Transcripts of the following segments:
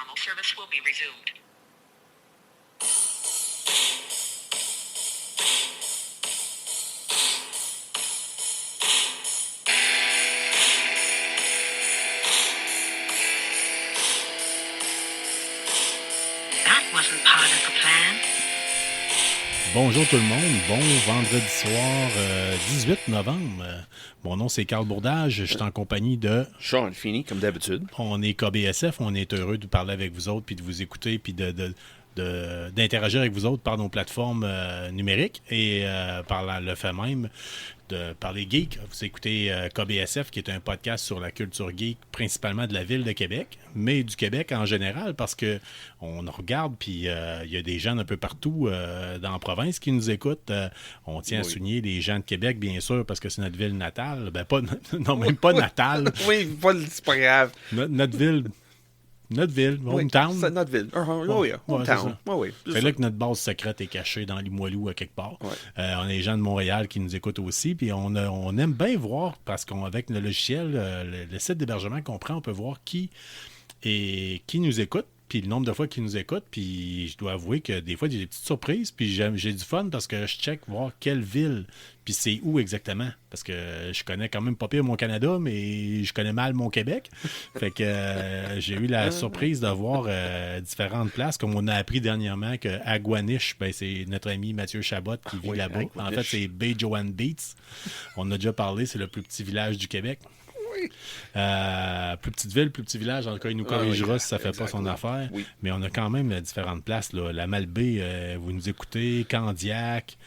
Normal service will be resumed. That wasn't part of the plan. Bonjour tout le monde, bon vendredi soir 18 novembre. Mon nom c'est Carl Bourdage, je suis en compagnie de Sean Feeney, comme d'habitude. On est KBSF, on est heureux de parler avec vous autres, puis de vous écouter, puis d'interagir avec vous autres par nos plateformes numériques et par le fait même de parler geek. Vous écoutez KBSF, qui est un podcast sur la culture geek, principalement de la ville de Québec, mais du Québec en général, parce que on regarde, puis il y a des gens un peu partout dans la province qui nous écoutent. On tient à souligner les gens de Québec, bien sûr, parce que c'est notre ville natale. Ben, pas, non, même pas natale. Oui, c'est pas grave. Notre ville, hometown. C'est notre ville. Oui, hometown. Oui, c'est là que notre base secrète est cachée dans Limoilou à quelque part. Ouais. On a des gens de Montréal qui nous écoutent aussi, puis on aime bien voir, parce qu'avec le logiciel, le site d'hébergement qu'on prend, on peut voir qui nous écoute, puis le nombre de fois qu'ils nous écoutent, puis je dois avouer que des fois, j'ai des petites surprises, puis j'ai du fun parce que je check voir quelle ville, puis c'est où exactement, parce que je connais quand même pas pire mon Canada, mais je connais mal mon Québec, fait que j'ai eu la surprise de voir différentes places, comme on a appris dernièrement que Aguanish, ben, c'est notre ami Mathieu Chabot qui vit là-bas. Aguanish. En fait, c'est Bay-Joanne Beats, on a déjà parlé, c'est le plus petit village du Québec. Plus petite ville, plus petit village, en tout cas il nous corrigera si ça ne fait pas son affaire, mais on a quand même différentes places là. La Malbaie, vous nous écoutez, Candiac,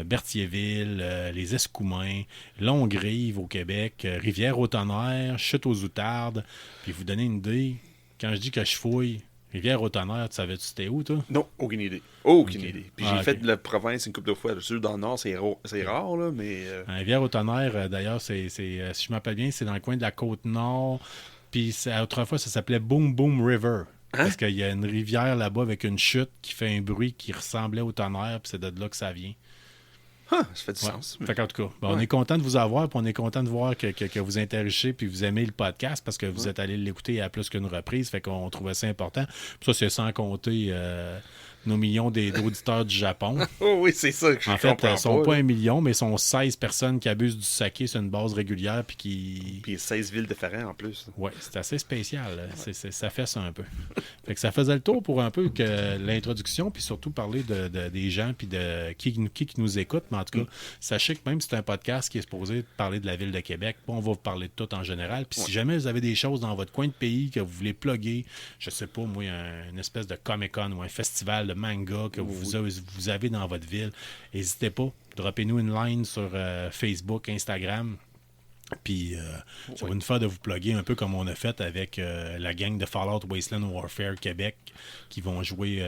Berthierville, les Escoumins, Longrive au Québec, Rivière-au-Tonnerre, Chute-aux-Outardes, puis vous donnez une idée, quand je dis que je fouille, Rivière-au-Tonnerre, tu savais-tu c'était où, toi? Non, aucune idée. Aucune idée. Puis j'ai fait de la province une couple de fois. Là, dans le Nord, c'est rare, là, mais... Rivière-au-Tonnerre, d'ailleurs, si je m'appelle bien, c'est dans le coin de la Côte-Nord. Puis autrefois, ça s'appelait Boom Boom River. Hein? Parce qu'il y a une rivière là-bas avec une chute qui fait un bruit qui ressemblait au tonnerre, puis c'est de là que ça vient. Ça fait du sens. Fait qu'en tout cas, on est content de vous avoir, puis on est content de voir que vous interagissez, puis vous aimez le podcast, parce que vous êtes allé l'écouter à plus qu'une reprise, fait qu'on trouvait ça important. Puis ça, c'est sans compter nos millions d'auditeurs du Japon. Oui, c'est ça que je comprends. En fait, ils ne sont pas 1 million, mais ils sont 16 personnes qui abusent du saké sur une base régulière, puis qui... Puis 16 villes différentes en plus. Oui, c'est assez spécial. Ça fait ça un peu. Fait que ça faisait le tour pour un peu que l'introduction, puis surtout parler des gens, puis de qui nous écoute. Mais en tout cas, sachez que même si c'est un podcast qui est supposé parler de la ville de Québec, on va vous parler de tout en général. Puis si jamais vous avez des choses dans votre coin de pays que vous voulez plugger, je sais pas, moi, une espèce de Comic-Con ou un festival de manga que vous avez dans votre ville, n'hésitez pas. Droppez-nous une line sur Facebook, Instagram. Puis, ça va nous faire de vous plugger un peu comme on a fait avec la gang de Fallout Wasteland Warfare Québec qui vont jouer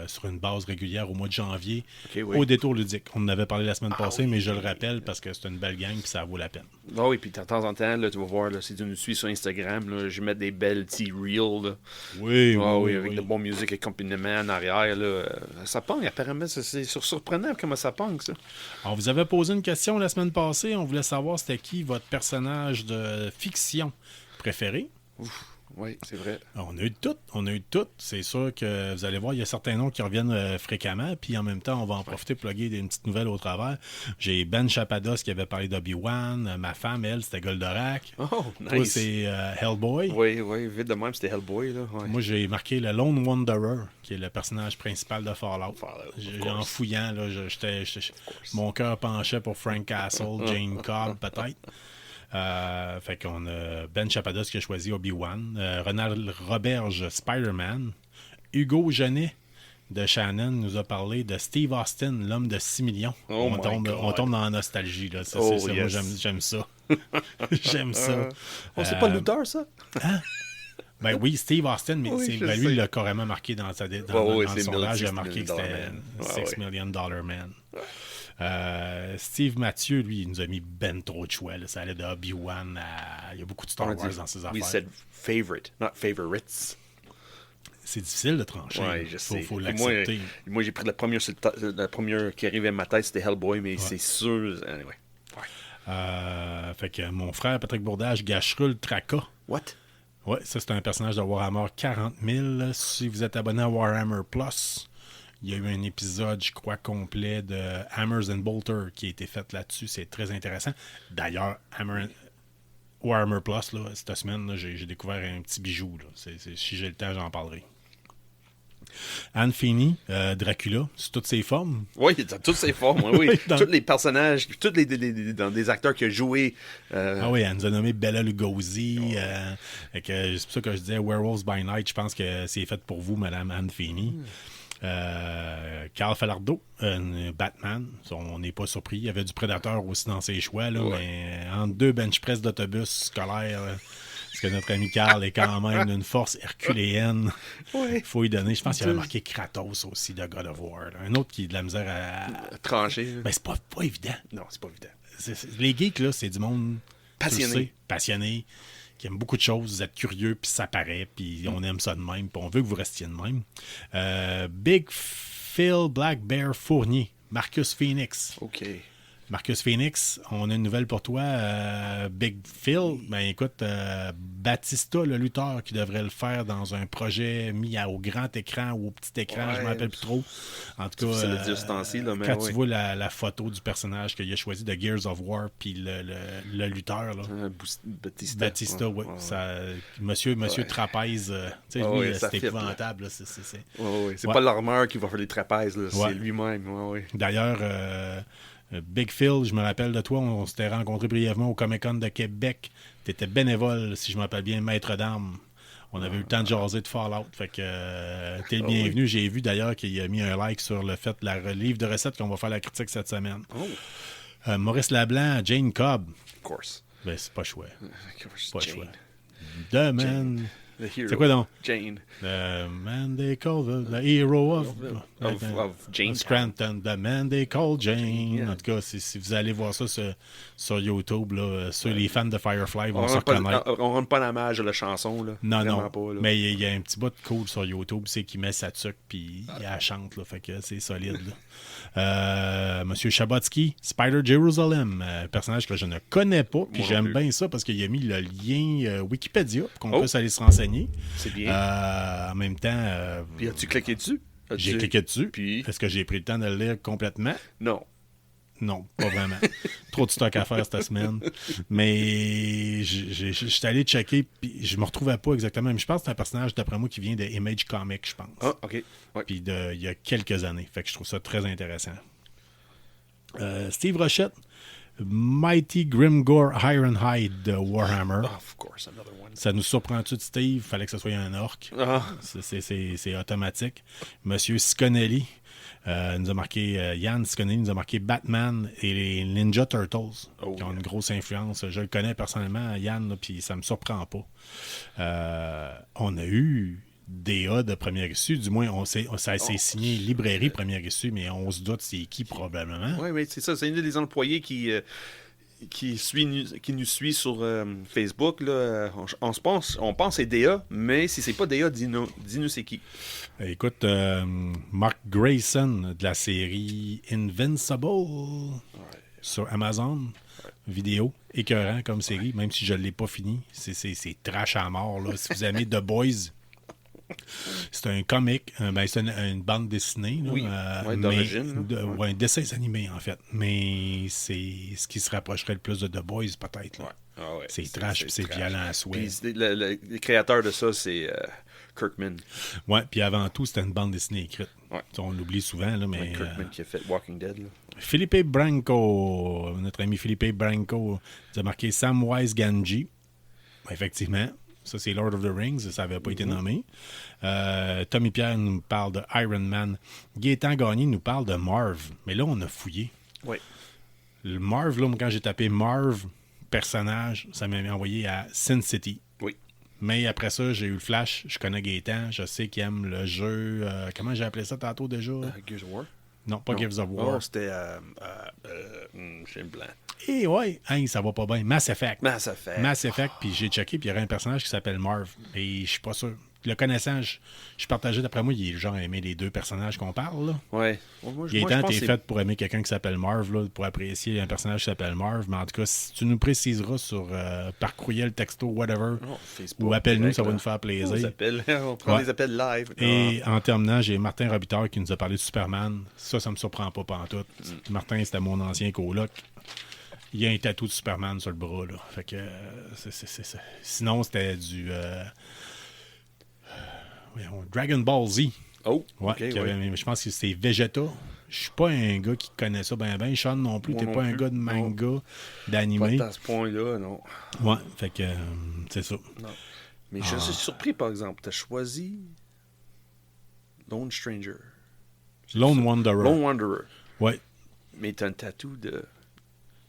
sur une base régulière au mois de janvier au Détour ludique. On en avait parlé la semaine passée, mais je le rappelle parce que c'est une belle gang et ça vaut la peine. Ah oui, puis de temps en temps, là, tu vas voir, là, si tu nous suis sur Instagram, là, je mets des belles petits reels. Là. Oui, avec de bon musique accompagnement en arrière. Là. Ça pong, apparemment, c'est surprenant comment ça pong, ça. On vous avait posé une question la semaine passée. On voulait savoir c'était qui votre personnage de fiction préféré. Oui, c'est vrai. On a eu toutes. C'est sûr que vous allez voir, il y a certains noms qui reviennent fréquemment, puis en même temps, on va en profiter pour plugger une petite nouvelle au travers. J'ai Ben Chapados qui avait parlé d'Obi-Wan. Ma femme, elle, c'était Goldorak. Oh, nice. Toi, c'est Hellboy. Oui, vite de même, c'était Hellboy. Là. Ouais. Moi, j'ai marqué le Lone Wanderer, qui est le personnage principal de Fallout. En fouillant, là, mon cœur penchait pour Frank Castle, Jane Cobb, peut-être. Fait qu'on a Ben Chapados qui a choisi Obi-Wan, Ronald Roberge, Spider-Man, Hugo Genet de Shannon nous a parlé de Steve Austin, l'homme de 6 millions. On tombe dans la nostalgie. Là. Moi, j'aime ça. J'aime ça. C'est pas Luther, ça? Hein? Ben oui, Steve Austin, mais lui, il l'a carrément marqué dans son sondage. Il a marqué que c'était $6 Million Man. Steve Mathieu, lui, il nous a mis ben trop de choix. Là. Ça allait de Obi-Wan à... Il y a beaucoup de Star Wars dans ses affaires. We said favorite, not favorites. C'est difficile de trancher. Ouais, je sais. Faut l'accepter. Moi, j'ai pris la première qui arrivait à ma tête, c'était Hellboy, mais c'est sûr... Anyway. Fait que mon frère Patrick Bourdage gâchera le tracas. What? Ouais, ça, c'est un personnage de Warhammer 40 000. Si vous êtes abonné à Warhammer Plus, il y a eu un épisode, je crois, complet de Hammers and Bolter qui a été fait là-dessus. C'est très intéressant. D'ailleurs, Warhammer Plus, là, cette semaine, là, j'ai découvert un petit bijou. Là. Si j'ai le temps, j'en parlerai. Anne Feeney, Dracula, sous toutes ses formes. Oui, dans toutes ses formes, oui. Oui, dans- Tous les personnages, tous dans des acteurs qui ont joué. Ah oui, elle nous a nommé Bella Lugosi. C'est pour ça que je disais Werewolves by Night. Je pense que c'est fait pour vous, Madame Anne Feeney. Carl Falardeau, Batman. On n'est pas surpris. Il y avait du Predator aussi dans ses choix. Là, mais entre deux bench press d'autobus scolaires, parce que notre ami Carl est quand même d'une force herculéenne. Il faut y donner. Je pense qu'il avait marqué Kratos aussi de God of War. Là. Un autre qui a de la misère à Tranché. Ben, c'est pas évident. Non, c'est pas évident. Les geeks, là, c'est du monde Passionné. tu le sais, passionné, qui aime beaucoup de choses. Vous êtes curieux, puis ça paraît, puis on aime ça de même, puis on veut que vous restiez de même. Big Phil Black Bear Fournier, Marcus Phoenix. OK. Marcus Phoenix, on a une nouvelle pour toi. Big Phil, ben écoute, Batista, le lutteur, qui devrait le faire dans un projet mis au grand écran ou au petit écran, je ne me rappelle plus trop. En tout cas, C'est le dire ce temps-ci, là, mais quand oui. tu vois la photo du personnage qu'il a choisi de Gears of War, puis le lutteur, là, Batista, oui. Monsieur Trapèze, tu sais, lui, ça c'est fit, épouvantable. Là, c'est C'est Ouais. pas l'armeur qui va faire les trapèzes, là, Ouais. c'est lui-même. D'ailleurs, Big Phil, je me rappelle de toi, on s'était rencontrés brièvement au Comic-Con de Québec. Tu étais bénévole, si je me rappelle bien, maître d'armes. On avait eu le temps de jaser de Fallout. Fait que t'es le bienvenu. oui. J'ai vu d'ailleurs qu'il a mis un like sur le fait de livre de recettes qu'on va faire la critique cette semaine. Maurice Lablanc, Jane Cobb. Of course. Ben, c'est pas chouette. Of course. Pas Jane. chouette. The Man. The hero. C'est quoi donc? Jane. The Man they call the hero of Jamestown. Scranton. The Man they call Jane. Yeah. En tout cas, si vous allez voir ça sur YouTube, là, les fans de Firefly vont se On reconnaître. rend pas l'hommage à la chanson. Là. Non, Vraiment non. pas, là. Mais il y a un petit bout de cool sur YouTube, c'est qu'il met sa tuque puis il la chante. Là, fait que c'est solide. Là. Monsieur Chabotsky, Spider Jerusalem, personnage que je ne connais pas. Puis Moi non j'aime plus. bien ça parce qu'il a mis le lien Wikipédia pour qu'on puisse aller se renseigner. C'est bien. En même temps, Puis as-tu cliqué dessus? j'ai cliqué dessus. Puis? Est-ce que j'ai pris le temps de le lire complètement? Non. Non, pas vraiment. Trop de stock à faire cette semaine. Mais je suis allé checker, puis je me retrouvais pas exactement. Mais je pense que c'est un personnage, d'après moi, qui vient de Image Comics, je pense. Ah, OK. Ouais. Puis il y a quelques années. Fait que je trouve ça très intéressant. Steve Rochette, Mighty Grimgore Ironhide de Warhammer. Of course, another one. Ça nous surprend-tu de Steve? Fallait que ce soit un orc. Ah, C'est automatique. Monsieur Sconelli nous a marqué, Yann Sconelli nous a marqué Batman et les Ninja Turtles, qui ont une grosse influence. Je le connais personnellement, Yann, puis ça me surprend pas. On a eu DA de première issue, du moins ça s'est signé librairie première issue, mais on se doute c'est qui probablement. oui, c'est ça. C'est une des employés qui nous suit sur Facebook. Là. On pense que c'est DA, mais si c'est pas DA, dis-nous c'est qui. Écoute, Mark Grayson de la série Invincible sur Amazon vidéo, écœurant comme série, même si je ne l'ai pas fini. C'est trash à mort. Là. Si vous aimez The Boys, c'est un comic, c'est une bande dessinée. Là, Oui, d'origine. Un dessin animé, en fait. Mais c'est ce qui se rapprocherait le plus de The Boys, peut-être. Là. Ouais. C'est trash, puis c'est trash. violent à souhait. Puis le créateur de ça, c'est Kirkman. Ouais, puis avant tout, c'était une bande dessinée écrite. Ouais. On l'oublie souvent, là, mais... Kirkman qui a fait Walking Dead. Là. Felipe Branco, notre ami Felipe Branco, nous a marqué Samwise Gamgee. Effectivement, ça c'est Lord of the Rings, ça n'avait pas été nommé. Tommy Pierre nous parle de Iron Man. Gaétan Gagné nous parle de Marv. Mais là, on a fouillé. Oui. Le Marv, là, quand j'ai tapé Marv, personnage, ça m'a envoyé à Sin City. Oui. Mais après ça, j'ai eu le flash. Je connais Gaétan. Je sais qu'il aime le jeu. Comment j'ai appelé ça tantôt déjà? Gears of War? Non, pas Gears of War. Oh, c'était... j'ai le blanc. Et ouais, hey, ça va pas bien. Mass Effect. Mass Effect. Mass Effect, puis j'ai checké, puis il y aurait un personnage qui s'appelle Marv. Et je suis pas sûr. le connaissant, je partageais, d'après moi, il est le genre à aimer les deux personnages qu'on parle. Là. Ouais. Moi, je Gaétan, pense t'es que fait pour aimer quelqu'un qui s'appelle Marv, là, pour apprécier un personnage qui s'appelle Marv. Mais en tout cas, si tu nous préciseras par courriel, texto, whatever, Facebook, ou appelle-nous, direct, ça va là. nous faire plaisir. On prend Ouais. des appels live. Et en terminant, j'ai Martin Robitaille qui nous a parlé de Superman. Ça me surprend pas pantoute. Martin, c'était mon ancien coloc. Il y a un tatou de Superman sur le bras, là. Fait que c'est. Sinon, c'était du Dragon Ball Z. Oh, Ouais, ok, qui avait- je pense que c'est Vegeta. Je suis pas un gars qui connaît ça ben. Sean non plus, Moi t'es non pas un plus. gars de manga, Pas d'animé. à ce point-là, non. Ouais, fait que c'est ça. Non. Mais je suis surpris, par exemple. T'as choisi Lone Stranger. Lone Wanderer. Lone Wanderer. Ouais. Mais t'as un tatou de...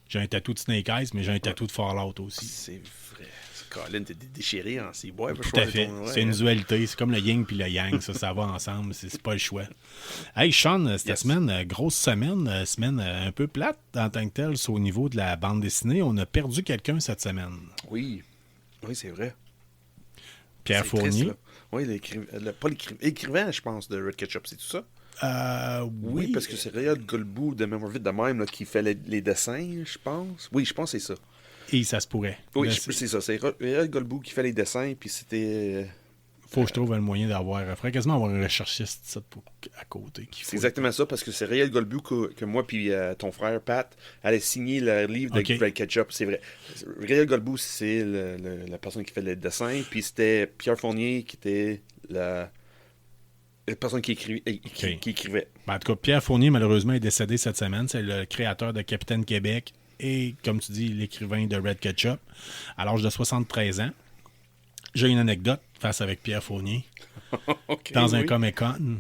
J'ai un tatou de Snake Eyes, mais j'ai un tatou de Fallout aussi. C'est vrai. Colin, t'es déchiré en ces bois. Tout à fait. C'est une dualité. C'est comme le yin puis le yang. Ça va ensemble. C'est pas le choix. Hey, Sean, cette semaine, grosse semaine. Semaine un peu plate en tant que telle. Au niveau de la bande dessinée, on a perdu quelqu'un cette semaine. Oui. Oui, c'est vrai. Pierre C'est Fournier. triste, là. Oui, pas l'écrivain, je pense, de Red Ketchup, c'est tout ça? Oui, parce que c'est Réal Golbou de mémoire vite de même là, qui fait les dessins, je pense. Oui, je pense que c'est ça. Et ça se pourrait. Oui, Là, c'est ça. C'est Réal Golbou qui fait les dessins, puis c'était... faut que je trouve le moyen d'avoir. Il faudrait quasiment avoir un recherchiste à côté. C'est exactement ça, parce que c'est Réal Golbou que moi puis ton frère Pat allait signer le livre de Ok. Red Ketchup. C'est vrai. Réal Golbou, c'est la personne qui fait les dessins, puis c'était Pierre Fournier qui était la personne qui écrivait. Ben, en tout cas, Pierre Fournier, malheureusement, est décédé cette semaine. C'est le créateur de Capitaine Québec et, comme tu dis, l'écrivain de Red Ketchup, à l'âge de 73 ans. J'ai une anecdote face avec Pierre Fournier. Ok, Dans un oui. Comic-Con.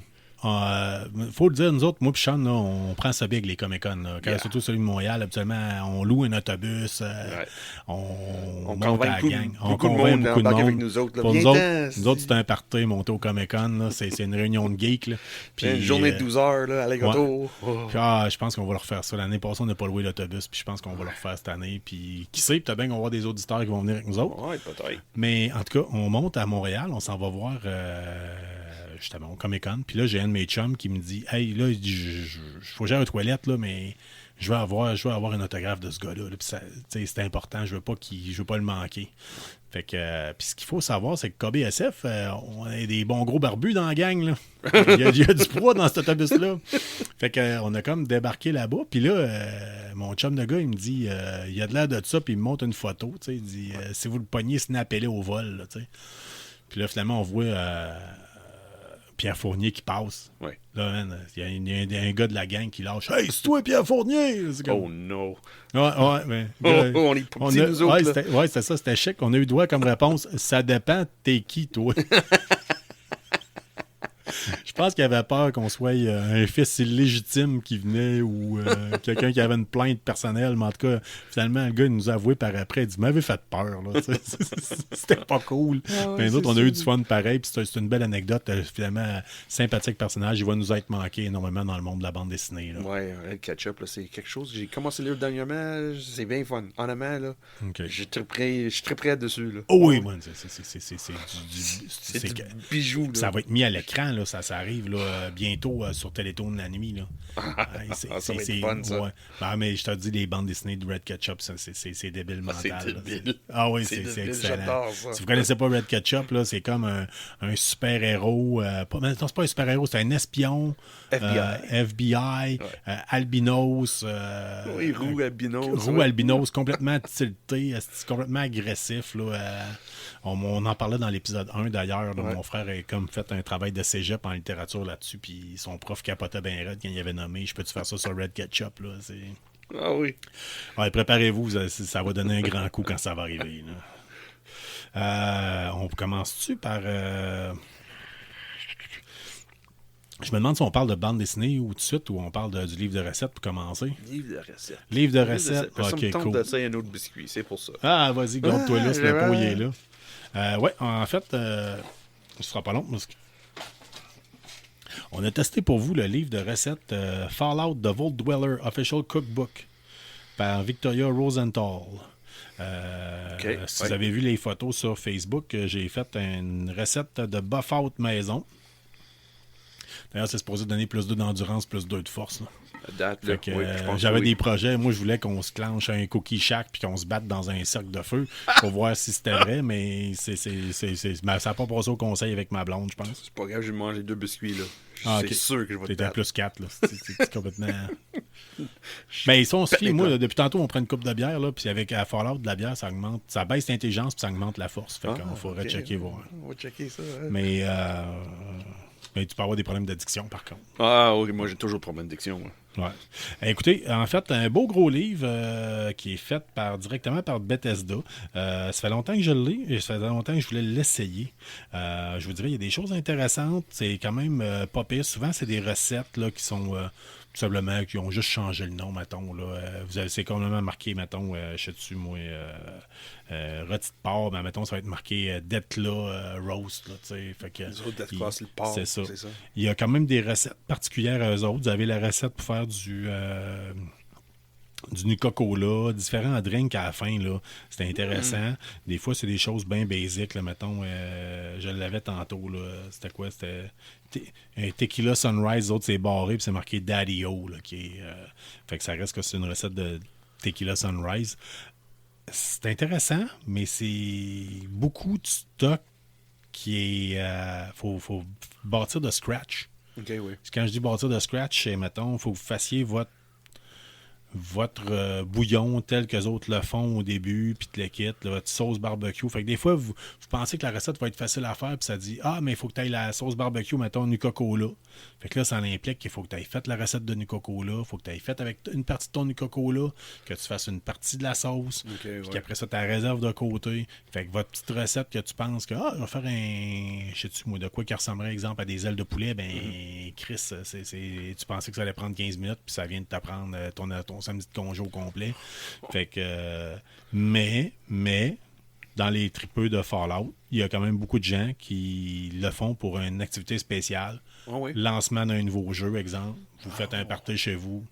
Faut le dire, nous autres, moi et Sean, là, on prend ça big, les Comic-Con. Là. Yeah. Surtout celui de Montréal, habituellement, on loue un autobus, Ouais. on monte convainc à la gang. On beaucoup de convainc monde beaucoup de d'embarquer monde. avec nous autres, là. Pour Viens-t'en, nous autres, c'est un party monté au Comic-Con. Là. C'est une réunion de geeks. Là. Puis, Une journée de 12 heures, là, aller-retour. Oh. Puis, je pense qu'on va le refaire ça. L'année passée, on n'a pas loué l'autobus, puis je pense qu'on va le refaire cette année. Puis qui sait, peut-être bien qu'on va avoir des auditeurs qui vont venir avec nous autres. Ouais, peut-être. Mais en tout cas, on monte à Montréal, on s'en va voir justement au Comic-Con. Puis là, j'ai un de mes chums qui me dit Hey, là, il dit, faut que j'aille aux toilettes, là, mais je veux avoir un autographe de ce gars-là. Là. Puis c'est important, je veux pas le manquer. Fait que, puis ce qu'il faut savoir, c'est que KBSF, on a des bons gros barbus dans la gang. Là. Il y a du poids dans cet autobus-là. Fait que, on a comme débarqué là-bas. Puis là, mon chum de gars, il me dit il y a de l'air de ça, puis il me montre une photo. Il dit si vous le pognez, snappez-le au vol. Là, puis là, finalement, on voit Pierre Fournier qui passe. Ouais. Là, man, il y a un gars de la gang qui lâche Hey, c'est toi, Pierre Fournier! C'est comme... Oh no. Ouais, mais, On est pas petits, nous autres, là. c'était ça, c'était chic. On a eu droit comme réponse ça dépend, t'es qui, toi? Je pense qu'il avait peur qu'on soit un fils illégitime qui venait ou quelqu'un qui avait une plainte personnelle. Mais en tout cas, finalement, le gars, il nous a avoué par après. Il dit m'avait fait peur. Là, c'était pas cool. Mais nous autres, on a eu du fun pareil. Puis c'est une belle anecdote. Finalement, sympathique personnage. Il va nous être manqué énormément dans le monde de la bande dessinée. Là. Ouais, Red Ketchup, là, c'est quelque chose. J'ai commencé le livre dernièrement. C'est bien fun. Honnêtement, là, Okay. je suis très prêt dessus. Là. Oh oui, man, C'est du bijou. Là. Ça va être mis à l'écran, là, ça arrive là, bientôt sur Télétoon de la nuit. Là. Ça va être fun, ça. Ouais. Ben, mais je te dis, les bandes dessinées de Red Ketchup, c'est débile mental. C'est débile. Ah oui, C'est c'est débile, excellent. j'adore ça. Si vous connaissez pas Red Ketchup, là, c'est comme un super-héros. Non, c'est pas un super-héros, c'est un espion. FBI, albinos. Oui, roux albinos. Roux albinos, complètement tilté, complètement agressif. Là, on en parlait dans l'épisode 1 d'ailleurs. Mon frère a comme fait un travail de cégep en littérature là-dessus, puis son prof capotait bien raide quand il avait nommé Je peux-tu faire ça sur Red Ketchup? Là? Ah oui. Ouais, préparez-vous, ça va donner un grand coup quand ça va arriver. Là. On commence-tu par. Je me demande si on parle de bande dessinée ou tout de suite, ou on parle du livre de recettes pour commencer. Livre de recettes. Livre de recettes. Ça me Ok, tente cool. d'essayer un autre biscuit, c'est pour ça. Ah, vas-y, garde-toi là, c'est le ouais. pot, il est là. Ouais, en fait, ce sera pas long. On a testé pour vous le livre de recettes Fallout The Vault Dweller Official Cookbook par Victoria Rosenthal. Si vous avez vu les photos sur Facebook, j'ai fait une recette de buff-out maison. D'ailleurs, c'est supposé donner plus 2 d'endurance, plus 2 de force. Là. Fait que, j'avais des projets. Moi, je voulais qu'on se clenche un cookie shack puis qu'on se batte dans un cercle de feu pour voir si c'était vrai, mais ça n'a pas passé au conseil avec ma blonde, je pense. C'est pas grave, j'ai mangé 2 biscuits, là. C'est okay. sûr que je vais te T'es un battre. plus 4, là. C'est complètement... Mais ça, on se fie. Moi, depuis tantôt, on prend une coupe de bière, là, puis avec la Fallout de la bière, ça augmente, ça baisse l'intelligence puis ça augmente la force. Fait qu'on faudrait checker, voir. On va checker ça. Hein. Mais tu peux avoir des problèmes d'addiction, par contre. Ah, oui, moi, j'ai toujours problème d'addiction. Ouais. Écoutez, en fait, un beau gros livre qui est fait directement par Bethesda. Ça fait longtemps que je l'ai et ça fait longtemps que je voulais l'essayer. Je vous dirais, il y a des choses intéressantes. C'est quand même pas pire. Souvent, c'est des recettes là, qui sont tout simplement, qui ont juste changé le nom, mettons. Là. C'est complètement marqué, mettons, je sais dessus, moi, rôti de porc, mais mettons, ça va être marqué Detla Roast. Là, fait que, les autres, Detla, c'est le porc. C'est ça. Il y a quand même des recettes particulières à eux autres. Vous avez la recette pour faire du Nuka-Cola, différents drinks à la fin, là. C'était intéressant. Des fois, c'est des choses bien basiques, là, mettons. Je l'avais tantôt, là. C'était quoi? C'était un Tequila Sunrise, l'autre, c'est barré, puis c'est marqué Daddy-O, là, qui est... fait que ça reste que c'est une recette de Tequila Sunrise. C'est intéressant, mais c'est beaucoup de stock qui est... faut bâtir de scratch. OK, oui. Quand je dis bâtir de scratch, c'est, mettons, il faut que vous fassiez votre bouillon tel que les autres le font au début, puis le kit, votre sauce barbecue. Fait que des fois, vous pensez que la recette va être facile à faire, puis ça dit « Ah, mais il faut que tu ailles la sauce barbecue, mettons, Nuka-Cola. » Fait que là, ça implique qu'il faut que tu ailles fait la recette de Nuka-Cola, il faut que tu ailles fait avec une partie de ton Nuka-Cola, que tu fasses une partie de la sauce, puis qu'après ça, tu la réserves de côté. Fait que votre petite recette que tu penses que « Ah, je vais faire je sais-tu, moi, de quoi qui ressemblerait, exemple, à des ailes de poulet, ben Chris, tu pensais que ça allait prendre 15 minutes, puis ça vient de t'apprendre ton samedi de congé au complet. Fait que... mais, dans les tripeux de Fallout, il y a quand même beaucoup de gens qui le font pour une activité spéciale. Lancement d'un nouveau jeu, exemple. Vous faites un party chez vous.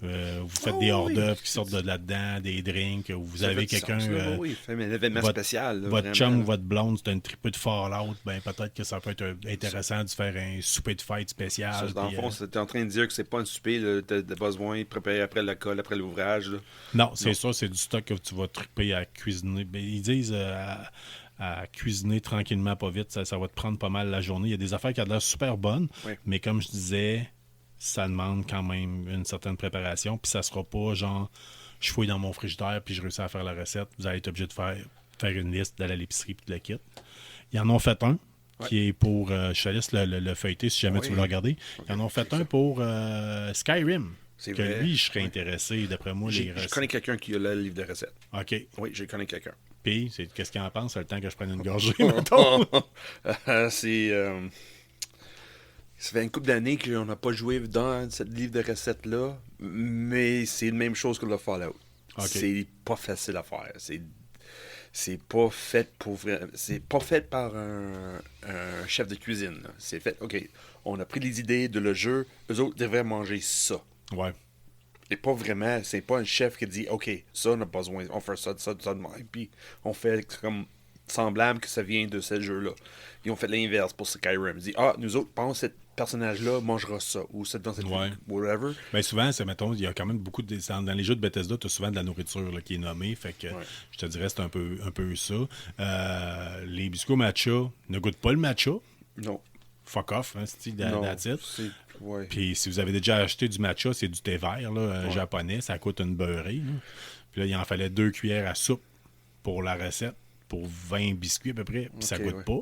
Vous faites des hors-d'œuvre qui sortent de là-dedans, des drinks, ou vous avez quelqu'un... un événement spécial. Là, votre chum ou votre blonde, c'est un tripeux de Fallout, ben peut-être que ça peut être intéressant de faire un souper de fête spécial. Dans le fond, tu es en train de dire que c'est pas un souper, tu as besoin de préparer après l'école, après l'ouvrage. Là. Non, c'est ça, c'est du stock que tu vas triper à cuisiner. Ben, ils disent... à cuisiner tranquillement, pas vite, ça va te prendre pas mal la journée. Il y a des affaires qui ont l'air super bonnes, mais comme je disais, ça demande quand même une certaine préparation, puis ça sera pas genre, je fouille dans mon frigidaire, puis je réussis à faire la recette. Vous allez être obligé de faire une liste, d'aller à l'épicerie, puis de la kit. Ils en ont fait un, qui est pour, je te laisse le feuilleter si jamais tu veux le regarder. Ils en ont fait un pour Skyrim. C'est que vrai. lui, je serais intéressé, d'après moi, les Je connais quelqu'un qui a le livre de recettes. OK. Oui, je connais quelqu'un. Puis, qu'est-ce qu'il en pense? C'est le temps que je prenne une gorgée, mettons. Ça fait une couple d'années qu'on n'a pas joué dans ce livre de recettes-là, mais c'est la même chose que le Fallout. Okay. C'est pas facile à faire. C'est pas fait c'est pas fait par un chef de cuisine. Là. C'est fait, OK, on a pris les idées de le jeu, eux autres devraient manger ça. Ouais. Et pas vraiment, c'est pas un chef qui dit, OK, ça, on a besoin, on fait ça, de même, puis on fait comme semblable que ça vient de ce jeu-là. Ils ont fait l'inverse pour Skyrim. Ils disent, nous autres, pense que ce personnage-là mangera ça, ou c'est dans cette whatever. Bien souvent, mettons, il y a quand même beaucoup de... Dans les jeux de Bethesda, tu as souvent de la nourriture là, qui est nommée, fait que je te dirais c'est un peu ça. Les biscuits au matcha, ne goûtent pas le matcha. Non. Fuck off, hein, c'est that's it. Puis si vous avez déjà acheté du matcha, c'est du thé vert là, japonais, ça coûte une beurrée. Là. Puis là, il en fallait 2 cuillères à soupe pour la recette, pour 20 biscuits à peu près, puis ça goûte pas.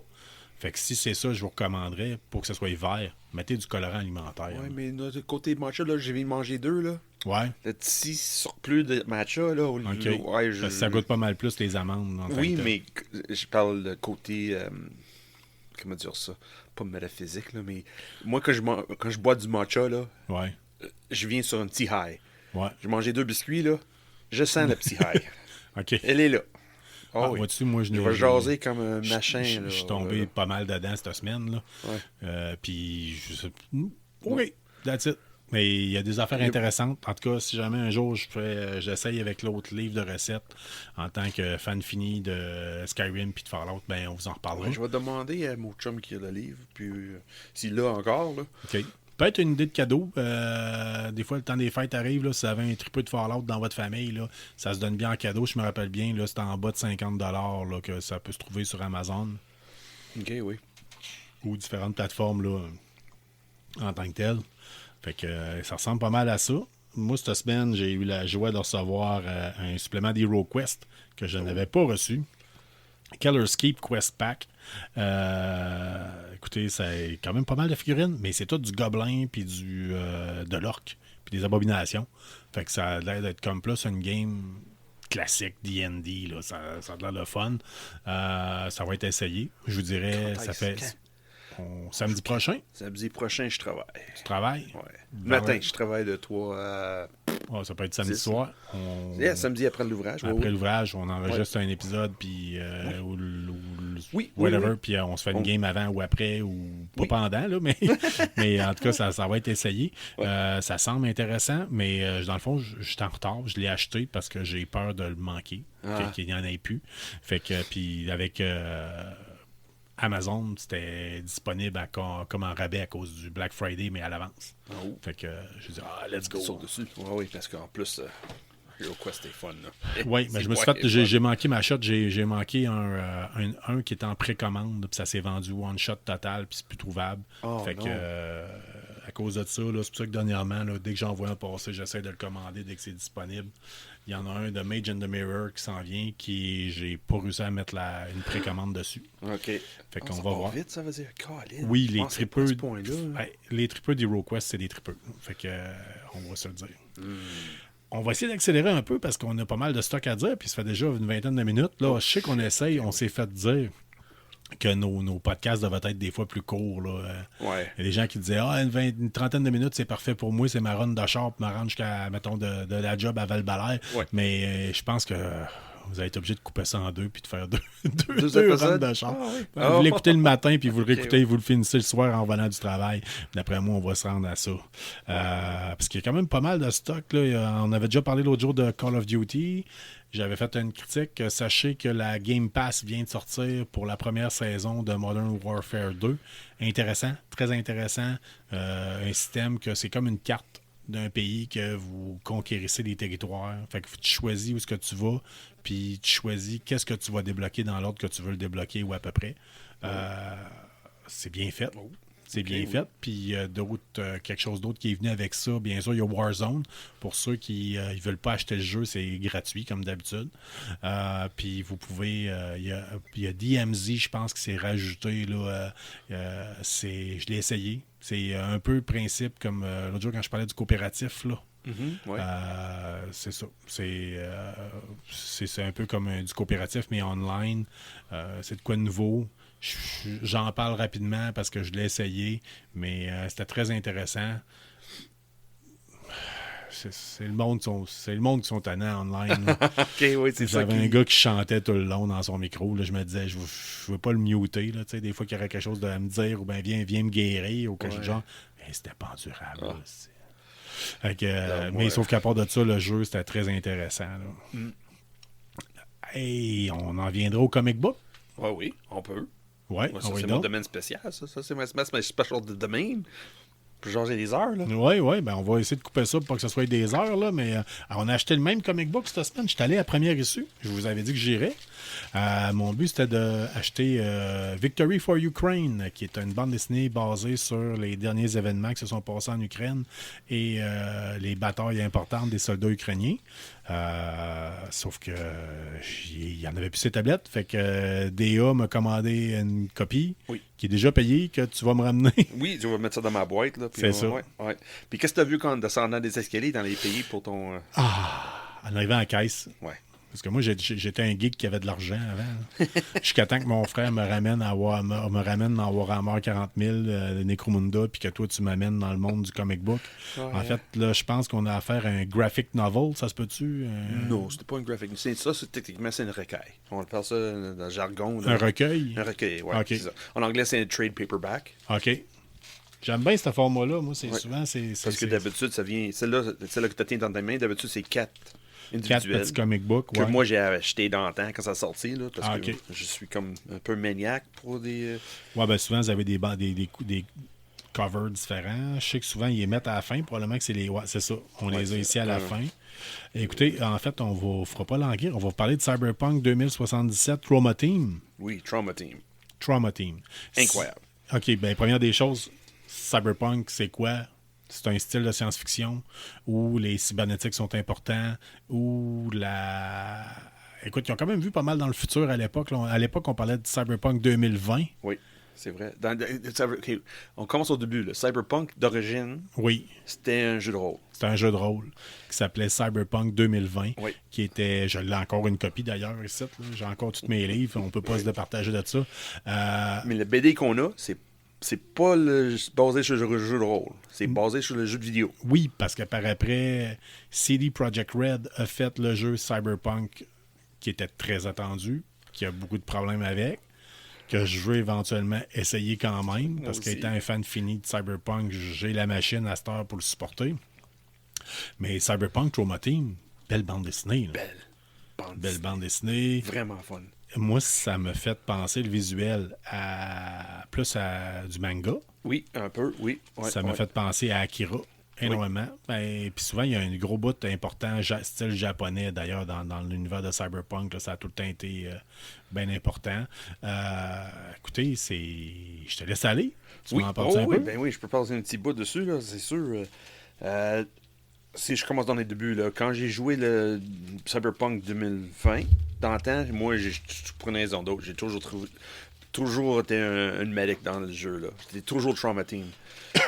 Fait que si c'est ça, je vous recommanderais, pour que ça soit vert, mettez du colorant alimentaire. Oui, mais notre côté matcha, là, j'ai mangé 2, là. Ouais. Le petit surplus de matcha, là. Ça goûte pas mal plus les amandes. Oui, mais je parle de côté... comment dire ça? Pas métaphysique, là, mais moi, quand je bois du matcha, là, je viens sur un petit high. Ouais. J'ai mangé 2 biscuits, là. Je sens le petit high. OK. Elle est là. Vois-tu, moi, je vais jaser comme un machin. Je suis tombé pas mal dedans cette semaine. Là. Puis, OK, that's it. Mais il y a des affaires intéressantes. En tout cas, si jamais un jour j'essaye avec l'autre livre de recettes en tant que fan fini de Skyrim puis de Fallout, ben on vous en reparlera. Ouais, je vais demander à mon chum qui a le livre, puis s'il l'a encore, là. OK. Peut-être une idée de cadeau. Des fois, le temps des fêtes arrive. Là, si vous avez un triple de Fallout dans votre famille, là, ça se donne bien en cadeau. Je me rappelle bien, là, c'est en bas de 50$ là, que ça peut se trouver sur Amazon OK, oui. ou différentes plateformes là, en tant que telles. Fait que ça ressemble pas mal à ça. Moi, cette semaine, j'ai eu la joie de recevoir un supplément d'Hero Quest que je n'avais pas reçu. Keller's Keep Quest Pack. Écoutez, c'est quand même pas mal de figurines, mais c'est tout du gobelin puis de l'orque puis des abominations. Fait que ça a l'air d'être comme plus une game classique D&D. Là. Ça a l'air de fun. Ça va être essayé. Je vous dirais, ça fait samedi prochain. Samedi prochain, je travaille. Tu travailles? Ouais. Le matin, je travaille de 3 à... Ouais, ça peut être samedi soir. Samedi après l'ouvrage. Après l'ouvrage, on enregistre un épisode, puis whatever, puis on se fait une game avant ou après, ou pas pendant, là, mais en tout cas, ça va être essayé. Ça semble intéressant, mais dans le fond, je suis en retard. Je l'ai acheté parce que j'ai peur de le manquer, qu'il n'y en ait plus. Fait que, puis avec... Amazon, c'était disponible comme en rabais à cause du Black Friday, mais à l'avance. Oh. Fait que je dis, let's go. Saute dessus. Oui, parce qu'en plus, Hero Quest, c'était fun. Oui, mais je me suis fait, j'ai manqué ma shot. J'ai manqué un qui était en précommande, puis ça s'est vendu one shot total, puis c'est plus trouvable. Fait que à cause de ça, là, c'est pour ça que dernièrement, là, dès que j'en vois un passer, j'essaie de le commander dès que c'est disponible. Il y en a un de Mage and the Mirror qui s'en vient, qui j'ai pas réussi à mettre une précommande dessus. OK. Fait qu'on va voir. Vite, ça veut dire, Colin. Oui, les tripeux. Ouais, les tripeux d'Hero Quest, c'est des tripeux. Fait que on va se le dire. On va essayer d'accélérer un peu parce qu'on a pas mal de stock à dire, puis ça fait déjà une vingtaine de minutes. Là, je sais qu'on essaye, on s'est fait dire que nos podcasts devaient être des fois plus courts. Là. Ouais. Il y a des gens qui disaient une trentaine de minutes, c'est parfait pour moi, c'est ma run de char, ma run jusqu'à, mettons, de la job à Val-Balaire. Ouais. Mais je pense que vous allez être obligé de couper ça en deux puis de faire deux épisodes runs de char. Oui. Vous l'écoutez le matin puis vous le réécoutez, vous le finissez le soir en revenant du travail. D'après moi, on va se rendre à ça. Parce qu'il y a quand même pas mal de stock. Là. On avait déjà parlé l'autre jour de Call of Duty. J'avais fait une critique. Sachez que la Game Pass vient de sortir pour la première saison de Modern Warfare 2. Intéressant, très intéressant. Un système que c'est comme une carte d'un pays que vous conquérissez des territoires. Fait que tu choisis où est-ce que tu vas, puis tu choisis qu'est-ce que tu vas débloquer dans l'ordre que tu veux le débloquer ou à peu près. C'est bien fait. C'est bien fait. Puis il y a quelque chose d'autre qui est venu avec ça. Bien sûr, il y a Warzone. Pour ceux qui ne veulent pas acheter le jeu, c'est gratuit, comme d'habitude. Puis vous pouvez... Il y a DMZ, je pense, qui s'est rajouté. Là, je l'ai essayé. C'est un peu le principe comme l'autre jour quand je parlais du coopératif. Là. C'est ça. C'est un peu comme du coopératif, mais online. C'est de quoi de nouveau. J'en parle rapidement parce que je l'ai essayé, mais c'était très intéressant. C'est le monde qui sont tannants online. OK, oui, c'est ça. J'avais un gars qui chantait tout le long dans son micro. Là, je me disais, je veux pas le muter. Là, des fois qu'il y aurait quelque chose à me dire ou bien viens me guérir ou quelque chose de genre. Mais c'était pas endurable. Mais sauf qu'à part de ça, le jeu, c'était très intéressant. Là. Hey, on en viendra au comic book? Oui, on peut. Ouais, ça, c'est mon domaine spécial. Ça c'est ma special domaine. Pour jaser des heures, là. Oui, ben on va essayer de couper ça pour pas que ce soit des heures, là, mais on a acheté le même comic book cette semaine. Je suis allé à première issue. Je vous avais dit que j'irais. Mon but, c'était d'acheter Victory for Ukraine, qui est une bande dessinée basée sur les derniers événements qui se sont passés en Ukraine et les batailles importantes des soldats ukrainiens. Sauf que il n'y en avait plus ces tablettes. Fait que DA m'a commandé une copie qui est déjà payée, que tu vas me ramener. Oui, je vais mettre ça dans ma boîte. Là, c'est ça. Ouais. Puis qu'est-ce que tu as vu quand descendant des escaliers dans les pays pour ton... En arrivant à la caisse. Ouais. Parce que moi, j'étais un geek qui avait de l'argent avant. Jusqu'à temps que mon frère me ramène dans Warhammer 40 000, Necromunda, puis que toi, tu m'amènes dans le monde du comic book. Ouais. En fait, là, je pense qu'on a affaire à un graphic novel, ça se peut-tu? Non, c'était pas un graphic novel. Techniquement, c'est une recueil. On va faire ça dans le jargon. Là. Un recueil? Un recueil, oui. Okay. En anglais, c'est un trade paperback. OK. J'aime bien ce format-là. Moi, c'est Ouais. souvent... Parce que d'habitude, ça vient. Celle-là que tu tiens dans ta main, d'habitude, c'est 4 4 individuels. petits comic books. Que Ouais. moi, j'ai acheté dans le temps quand ça a sorti, là, parce Ah, que ok. je suis comme un peu maniaque pour des. Ouais, ben souvent, vous avez des covers différents. Je sais que souvent, ils les mettent à la fin. Probablement que c'est les... Ouais, c'est ça. On Ouais, les a c'est- ici à la fin. Écoutez, en fait, on ne fera pas languir. On va vous parler de Cyberpunk 2077 Trauma Team. Oui, Trauma Team. Trauma Team. Incroyable. OK, ben première des choses, Cyberpunk, c'est quoi? C'est un style de science-fiction où les cybernétiques sont importants, où la... Écoute, ils ont quand même vu pas mal dans le futur à l'époque. Là. À l'époque, on parlait de Cyberpunk 2020. Oui, c'est vrai. Ok, on commence au début. Le Cyberpunk, d'origine, Oui, c'était un jeu de rôle. c'était un jeu de rôle qui s'appelait Cyberpunk 2020, Oui. qui était... Je l'ai encore une copie d'ailleurs ici. Là. J'ai encore tous mes livres. On peut pas se départager de ça. Mais le BD qu'on a, c'est pas basé sur le jeu de rôle. C'est basé sur le jeu de vidéo. Oui, parce que par après, CD Projekt Red a fait le jeu Cyberpunk qui était très attendu, qui a beaucoup de problèmes avec, que je veux éventuellement essayer quand même, parce aussi. qu'étant un fan fini de Cyberpunk, j'ai la machine à cette heure pour le supporter. Mais Cyberpunk Trauma Team, belle bande dessinée. Là. Belle bande dessinée. Vraiment fun. Moi, ça me fait penser le visuel à plus à du manga. Oui, un peu, oui. Ouais, Ça m'a ouais. fait penser à Akira énormément. Ben, puis souvent, il y a un gros bout important, style japonais d'ailleurs, dans l'univers de Cyberpunk. Là, ça a tout le temps été bien important. Écoutez, je te laisse aller. Tu Oui, m'en parles un oui, peu? ben oui, je peux passer un petit bout dessus, là, c'est sûr. Si je commence dans les débuts, là, quand j'ai joué le Cyberpunk 2020, dans le temps, moi, je prenais les ondes d'autres. J'ai toujours été une medic dans le jeu, là. J'étais toujours Trauma Team.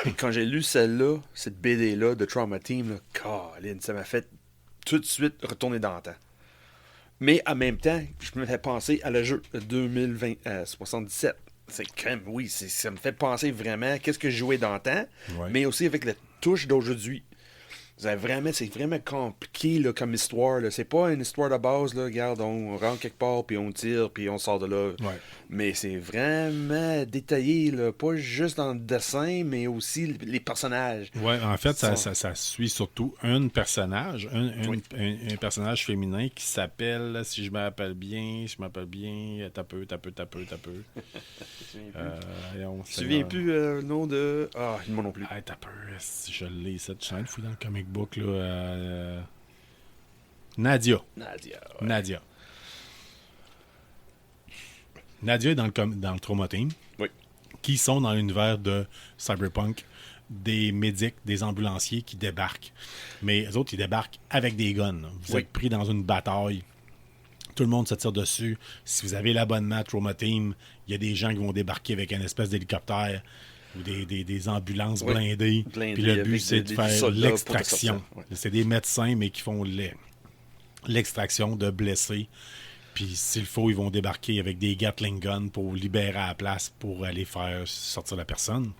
Et quand j'ai lu celle-là, cette BD-là de Trauma Team, là, Colin, ça m'a fait tout de suite retourner dans le temps. Mais en même temps, je me fais penser à le jeu de 2077. C'est quand même, oui, ça me fait penser vraiment à qu'est-ce que je jouais dans le temps, Ouais. mais aussi avec la touche d'aujourd'hui. C'est vraiment compliqué là, comme histoire. Là. C'est pas une histoire de base. Là. Regarde, on rentre quelque part, puis on tire, puis on sort de là. Ouais. Mais c'est vraiment détaillé. Là. Pas juste dans le dessin, mais aussi les personnages. Ouais, en fait, ça suit surtout un personnage, un personnage féminin qui s'appelle, si je me rappelle bien, t'as peu. Tu Voyons, te c'est souviens là. plus le nom de. Ah, moi non plus. Hey, t'as peu, si je l'ai, ça. Je suis en train de fouiller dans le comic book, là. Nadia. Nadia. Ouais. Nadia. Nadia est dans le Trauma Team, Oui. qui sont dans l'univers de Cyberpunk, des médics, des ambulanciers qui débarquent. Mais les autres, ils débarquent avec des guns. Vous Oui. êtes pris dans une bataille. Tout le monde se tire dessus. Si vous avez l'abonnement Trauma Team, il y a des gens qui vont débarquer avec une espèce d'hélicoptère ou des ambulances Oui. blindées. Blindées Puis le but, avec c'est de des faire soldats pour te l'extraction. sortir. Ouais. C'est des médecins, mais qui font l'extraction de blessés. Puis s'il faut, ils vont débarquer avec des Gatling guns pour libérer la place pour aller faire sortir la personne.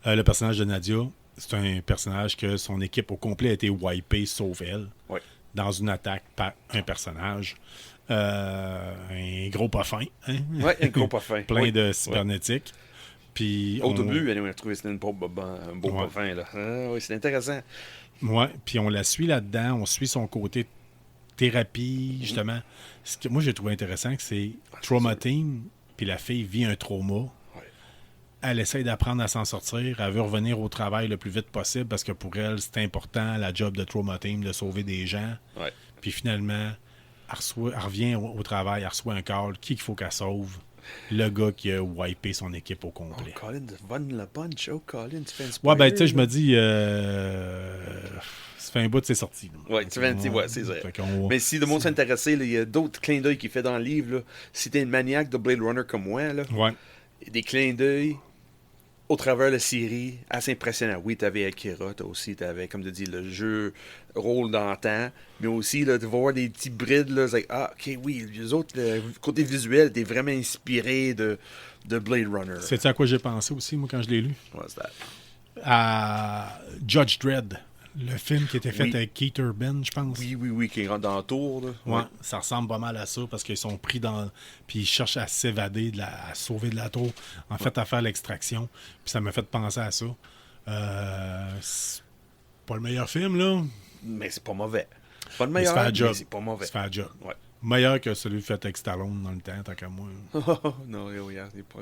Le personnage de Nadia, c'est un personnage que son équipe au complet a été wipée, sauf elle, Ouais. dans une attaque par un personnage. Un gros pas fin. Hein? Ouais, un gros pas fin. Plein Oui. de cybernétiques. Puis Au on- début, on a trouvé que c'était un beau Ouais. pas fin. Là. Ah, oui, c'est intéressant. Ouais, puis on la suit là-dedans, on suit son côté thérapie, justement. Ce que moi j'ai trouvé intéressant, que c'est Trauma Team, puis la fille vit un trauma. Ouais. Elle essaie d'apprendre à s'en sortir, elle veut revenir au travail le plus vite possible parce que pour elle, c'est important, la job de Trauma Team, de sauver des gens. Ouais. Puis finalement, elle revient au travail, elle reçoit un call, qui qu'il faut qu'elle sauve? Le gars qui a wipé son équipe au Oh, complet. Colin, Von Le Punch. Oh, Colin, tu fais un Ouais, ben, spoiler, tu sais, je là. me dis, ça fait un bout de c'est sorti. là. Ouais, tu viens de dire, ouais, c'est ça. Fait qu'on- Mais si le monde s'intéressait, là, il y a d'autres clins d'œil qu'il fait dans le livre. Là. Si t'es une maniaque de Blade Runner comme moi, là, Ouais. il y a des clins d'œil au travers de la série assez impressionnants. Oui, t'avais Akira, t'avais, comme tu dis, le jeu rôle d'antan, mais aussi, là, de voir des petits brides, là, c'est ah, ok, oui, les autres, le côté visuel, t'es vraiment inspiré de Blade Runner. Sais-tu à quoi j'ai pensé aussi, moi, quand je l'ai lu? What's that? À Judge Dredd, Le film qui était fait Oui. avec Keith Urban, je pense. Oui, qui rentre dans le tour. Là. Ouais, ça ressemble pas mal à ça parce qu'ils sont pris dans. Puis ils cherchent à s'évader, à sauver de la tour. En fait, à faire l'extraction. Puis ça m'a fait penser à ça. C'est pas le meilleur film, là. Mais c'est pas mauvais. Pas le Mais ça meilleur, fait la job. mais c'est pas mauvais. Ça fait la job. Ouais. Meilleur que celui fait avec Stallone dans le temps, tant qu'à moi. Non, c'est pas.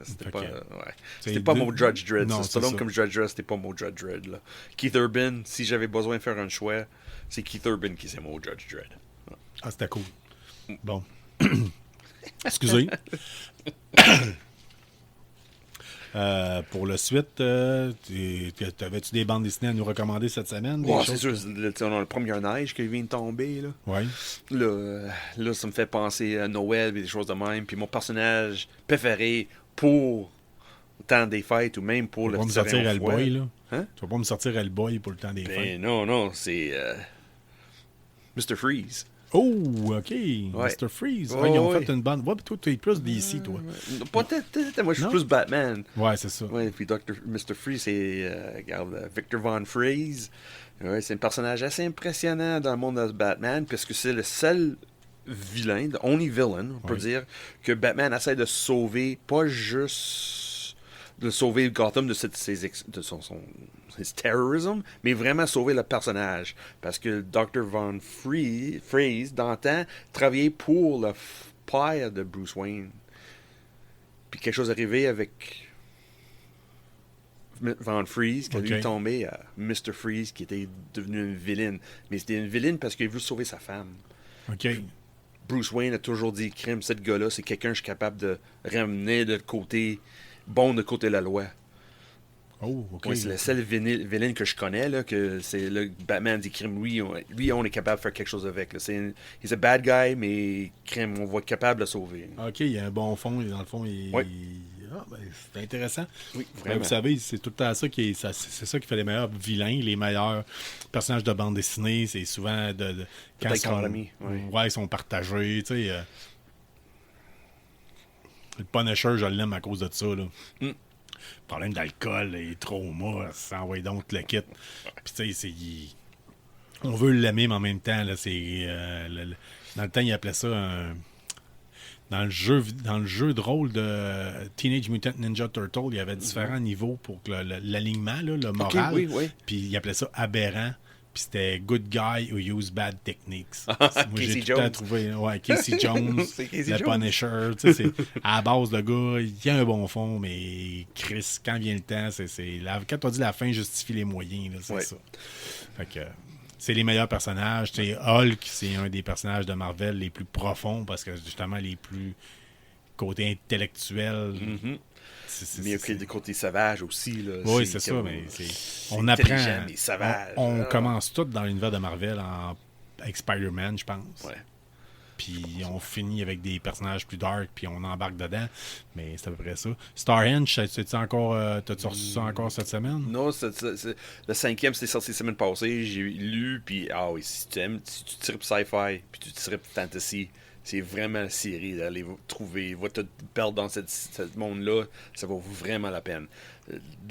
C'était Fait pas. que, Ouais. c'est C'était pas deux- mon Judge Dredd. Non, Ça. c'est Stallone ça. comme Judge Dredd, c'était pas mon Judge Dredd. Là. Keith Urban, si j'avais besoin de faire un choix, c'est Keith Urban qui c'est mon Judge Dredd. Ah, c'était cool. Bon. Excusez. Pour le suite, t'avais-tu des bandes dessinées à nous recommander cette semaine? Des Ouais, c'est choses? sûr, on a le premier neige qui vient de tomber. Là. Ouais. Là, ça me fait penser à Noël et des choses de même. Puis mon personnage préféré pour le temps des fêtes ou même pour Tu le vas pas me petit sortir rayon froid. Hellboy, là? Hein? Tu vas pas me sortir Hellboy pour le temps des Ben fêtes? non, c'est Mr. Freeze. Oh, OK. Mr. Freeze. Ah, ils ont fait une bande. Ouais, puis toi, tu es plus DC, toi. Pas peut-être, moi je suis Non? plus Batman. Ouais, c'est ça. Ouais, puis Mr. Freeze, c'est regarde, Victor Von Freeze. Ouais, c'est un personnage assez impressionnant dans le monde de Batman, puisque c'est le seul vilain, the only villain, on peut Oui. dire, que Batman essaie de sauver, pas juste de sauver Gotham de son terrorisme, mais vraiment sauver le personnage. Parce que Dr. Von Freeze, dans le temps, travaillait pour le père de Bruce Wayne. Puis quelque chose est arrivé avec Von Freeze, qui a lui Ok. tombé à Mr. Freeze, qui était devenu une vilaine. Mais c'était une vilaine parce qu'il veut sauver sa femme. OK. Bruce Wayne a toujours dit, crime, ce gars-là, c'est quelqu'un que je suis capable de ramener de côté, bon de côté de la loi. Oh, OK. Ouais, c'est la seule vilaine que je connais, là, que c'est le Batman dit, crime, lui, on est capable de faire quelque chose avec. Là. He's a bad guy, mais crime, on va être capable de le sauver. OK, il y a un bon fond. Dans le fond, Oui. Ah, ben, c'est intéressant. Oui, Ben, vraiment. vous savez, c'est tout le temps ça c'est ça qui fait les meilleurs vilains, les meilleurs personnages de bande dessinée. C'est souvent quand Peut-être Konami, oui. ouais, ils sont partagés. Tu sais, le Punisher, je l'aime à cause de ça. Là. Mm. Problème d'alcool, et trauma, ça envoie donc le kit. Puis tu sais, on veut l'aimer, mais en même temps, là, c'est dans le temps, ils appelaient ça un. Dans le jeu de rôle de Teenage Mutant Ninja Turtle, il y avait différents niveaux pour que l'alignement, là, le moral. oui, oui. Puis ils appelaient ça aberrant. Puis c'était Good Guy who use bad techniques. Moi, Casey j'ai tout le temps Jones. trouvé. Ouais, Casey Jones, C'est Casey le Jones. Punisher. Tu sais, c'est à la base, le gars, il a un bon fond, mais Chris, quand vient le temps, quand on dit la fin justifie les moyens, là, c'est Ouais. ça. Fait que. C'est les meilleurs personnages. T'sais, Hulk, c'est un des personnages de Marvel les plus profonds parce que justement les plus côté intellectuel. Mais il y a des côtés sauvages aussi. Là. Oui, c'est ça. comme- Mais c'est on apprend. intelligent, mais sauvage. On Ah. commence tout dans l'univers de Marvel avec Spider-Man, je pense. Ouais. Puis on finit avec des personnages plus dark, puis on embarque dedans. Mais c'est à peu près ça. Star-Henge, t'as-tu reçu ça encore cette semaine? Non, le 5e, c'était sorti la semaine passée. J'ai lu, puis oui, si tu tripes sci-fi, puis tu tripes fantasy, c'est vraiment la série d'aller trouver. Va te perdre dans ce monde-là, ça vaut vraiment la peine.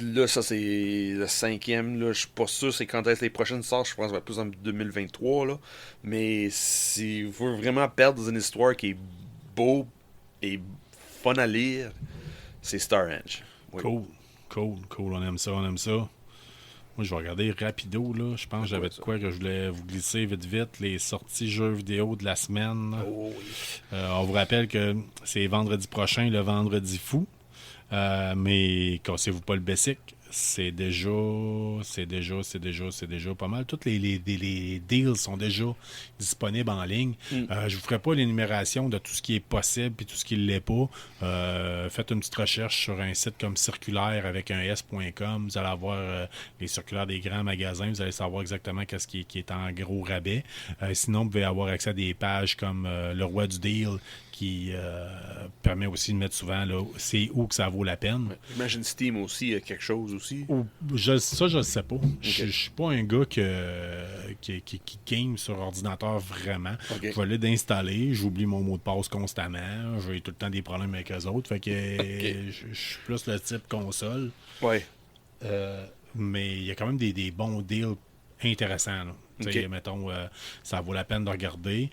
Là, ça, c'est le 5e. Là, je suis pas sûr c'est quand est-ce les prochaines sortent. Je pense que ça va être plus en 2023. Là. Mais si vous voulez vraiment perdre dans une histoire qui est beau et fun à lire, c'est Star-Henge. Oui. Cool. On aime ça. Moi, je vais regarder rapido, là. Je pense que j'avais de quoi que je voulais vous glisser vite. Les sorties jeux vidéo de la semaine. Oh, oui. On vous rappelle que c'est vendredi prochain, le vendredi fou. Mais cassez-vous pas le basic. C'est déjà pas mal. Toutes les deals sont déjà disponibles en ligne. Je vous ferai pas l'énumération de tout ce qui est possible et tout ce qui ne l'est pas. Faites une petite recherche sur un site comme circulaire avec un s.com. Vous allez avoir les circulaires des grands magasins. Vous allez savoir exactement qu'est-ce qui est en gros rabais. Sinon, vous pouvez avoir accès à des pages comme le roi du deal qui permet aussi de mettre souvent là, c'est où que ça vaut la peine. J'imagine Steam aussi a quelque chose aussi. Je ne sais pas. Je suis pas un gars qui game sur ordinateur vraiment. Ok. Je vais aller d'installer, j'oublie mon mot de passe constamment, j'ai tout le temps des problèmes avec eux autres, fait que je suis plus le type console. Ouais. Mais il y a quand même des bons deals intéressant. Là. Tu sais, Ok. mettons, ça vaut la peine de regarder.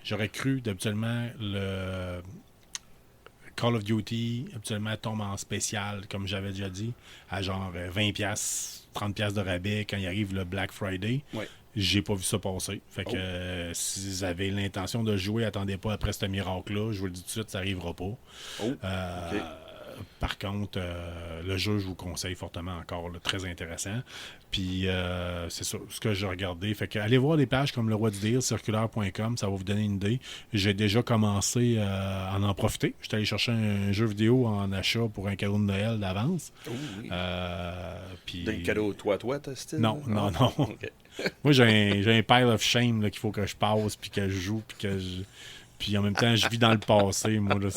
J'aurais cru d'habituellement le Call of Duty, habituellement tombe en spécial, comme j'avais déjà dit, à genre 20$, 30$ de rabais quand il arrive le Black Friday. Ouais. J'ai pas vu ça passer. Fait que si vous avez l'intention de jouer, attendez pas après ce miracle-là. Je vous le dis tout de suite, ça arrivera pas. Oh, Euh, ok. Par contre, le jeu, je vous conseille fortement encore, là, très intéressant. Puis, c'est ça, ce que j'ai regardé. Fait que, allez voir des pages comme Le Roi du Deal, circulaire.com, ça va vous donner une idée. J'ai déjà commencé à en profiter. J'étais allé chercher un jeu vidéo en achat pour un cadeau de Noël d'avance. Oh, oui. Puis... D'un cadeau toi, t'as style? Non, non, non. Ok. Moi, j'ai un pile of shame là, qu'il faut que je passe, puis que je joue, puis en même temps, je vis dans le passé. Moi, là,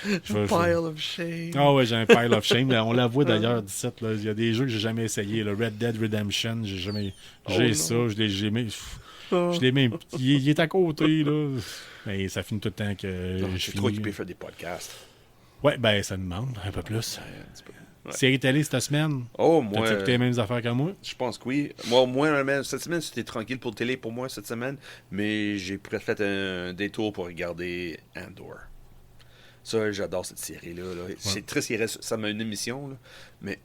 Pile of shame. Ah ouais, j'ai un pile of shame. On la voit d'ailleurs d'ici. Là. Il y a des jeux que j'ai jamais essayé. Le Red Dead Redemption, j'ai jamais. J'ai non. ça, je l'ai même. Il est à côté, là. Mais ça finit tout le temps que Non, je je suis finis. trop occupé à faire des podcasts. Ouais, ben ça demande un peu plus. Ouais, un petit peu. Ouais. Série télé cette semaine. Oh, moi. T'as écouté les mêmes affaires que moi? Je pense que oui. Moi, cette semaine, c'était tranquille pour le télé pour moi cette semaine, mais j'ai fait un détour pour regarder Andor. Ça, j'adore cette série-là. Là. C'est triste, ça m'a une émission, là, mais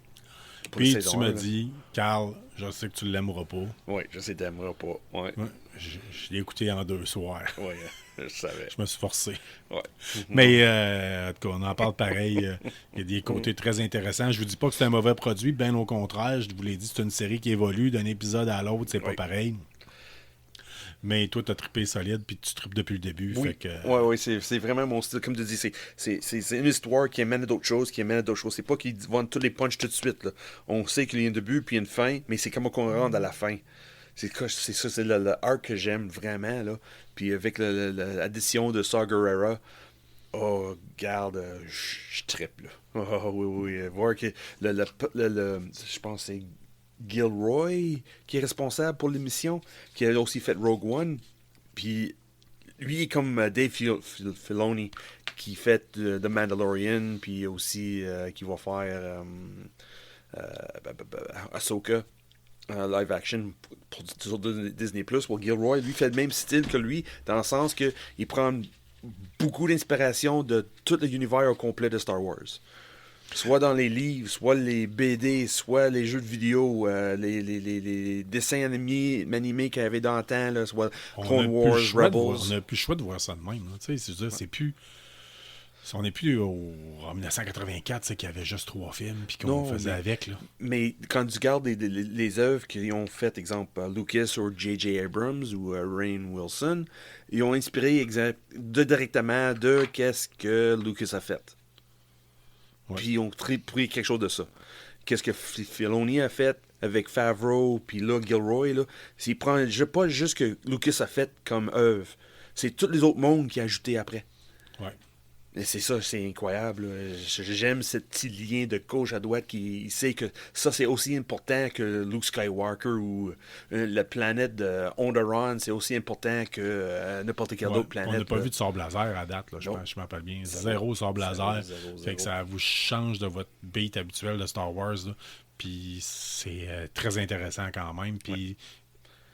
pour Puis la tu saison m'as 1, là. dit, Carl, je sais que tu l'aimeras pas. Oui, je sais, t'aimeras pas. Ouais, Ouais, je l'ai écouté en 2 soirs. ouais, je savais. Je me suis forcé. Ouais. Mais en tout cas, on en parle pareil. Il y a des côtés très intéressants. Je vous dis pas que c'est un mauvais produit, bien au contraire. Je vous l'ai dit, c'est une série qui évolue d'un épisode à l'autre, c'est pas Oui. pareil. Mais toi, t'as trippé solide, puis tu trippes depuis le début. Oui, Fait que, ouais, c'est vraiment mon style. Comme tu dis, c'est une histoire qui amène à d'autres choses, C'est pas qu'ils vendent tous les punchs tout de suite. Là. On sait qu'il y a un début puis une fin, mais c'est comment qu'on rentre à la fin. C'est ça, c'est le arc que j'aime vraiment. Là. Puis avec l'addition de Saw Gerrera, oh, garde, je trippe. Là. Oh, oui. Voir que je pense que c'est Gilroy qui est responsable pour l'émission, qui a aussi fait Rogue One. Puis lui est comme Dave Filoni qui fait The Mandalorian, puis aussi qui va faire Ahsoka live action sur Disney+. Well, Gilroy, lui, fait le même style que lui, dans le sens que il prend beaucoup d'inspiration de tout l'univers au complet de Star Wars. Soit dans les livres, soit les BD, soit les jeux de vidéo, les dessins animés qu'il y avait dans le temps, là, soit Clone Wars, Rebels. on n'a plus le choix de voir ça de même. Là. Tu sais, c'est plus... On n'est plus en 1984, c'est qu'il y avait juste 3 films, puis qu'on Non, faisait mais- avec. Là. Mais quand tu regardes les œuvres qu'ils ont faites, exemple Lucas ou J.J. Abrams ou Rainn Wilson, ils ont inspiré directement de qu'est-ce que Lucas a fait. Ouais. Puis ils ont pris quelque chose de ça. Qu'est-ce que Filoni a fait avec Favreau, puis là, Gilroy, là, c'est pas juste que Lucas a fait comme œuvre, c'est tous les autres mondes qui a ajouté après. Ouais. Et c'est ça, c'est incroyable. Là. J'aime ce petit lien de gauche à droite qui sait que ça, c'est aussi important que Luke Skywalker ou la planète de Onderon, c'est aussi important que n'importe quelle Ouais, autre planète. on n'a pas là. vu de sort blazer à date, là, je Non. m'appelle bien. Zéro. Zéro sort blazer. Zéro. Fait que ça vous change de votre beat habituel de Star Wars. Là. Puis c'est très intéressant quand même. Puis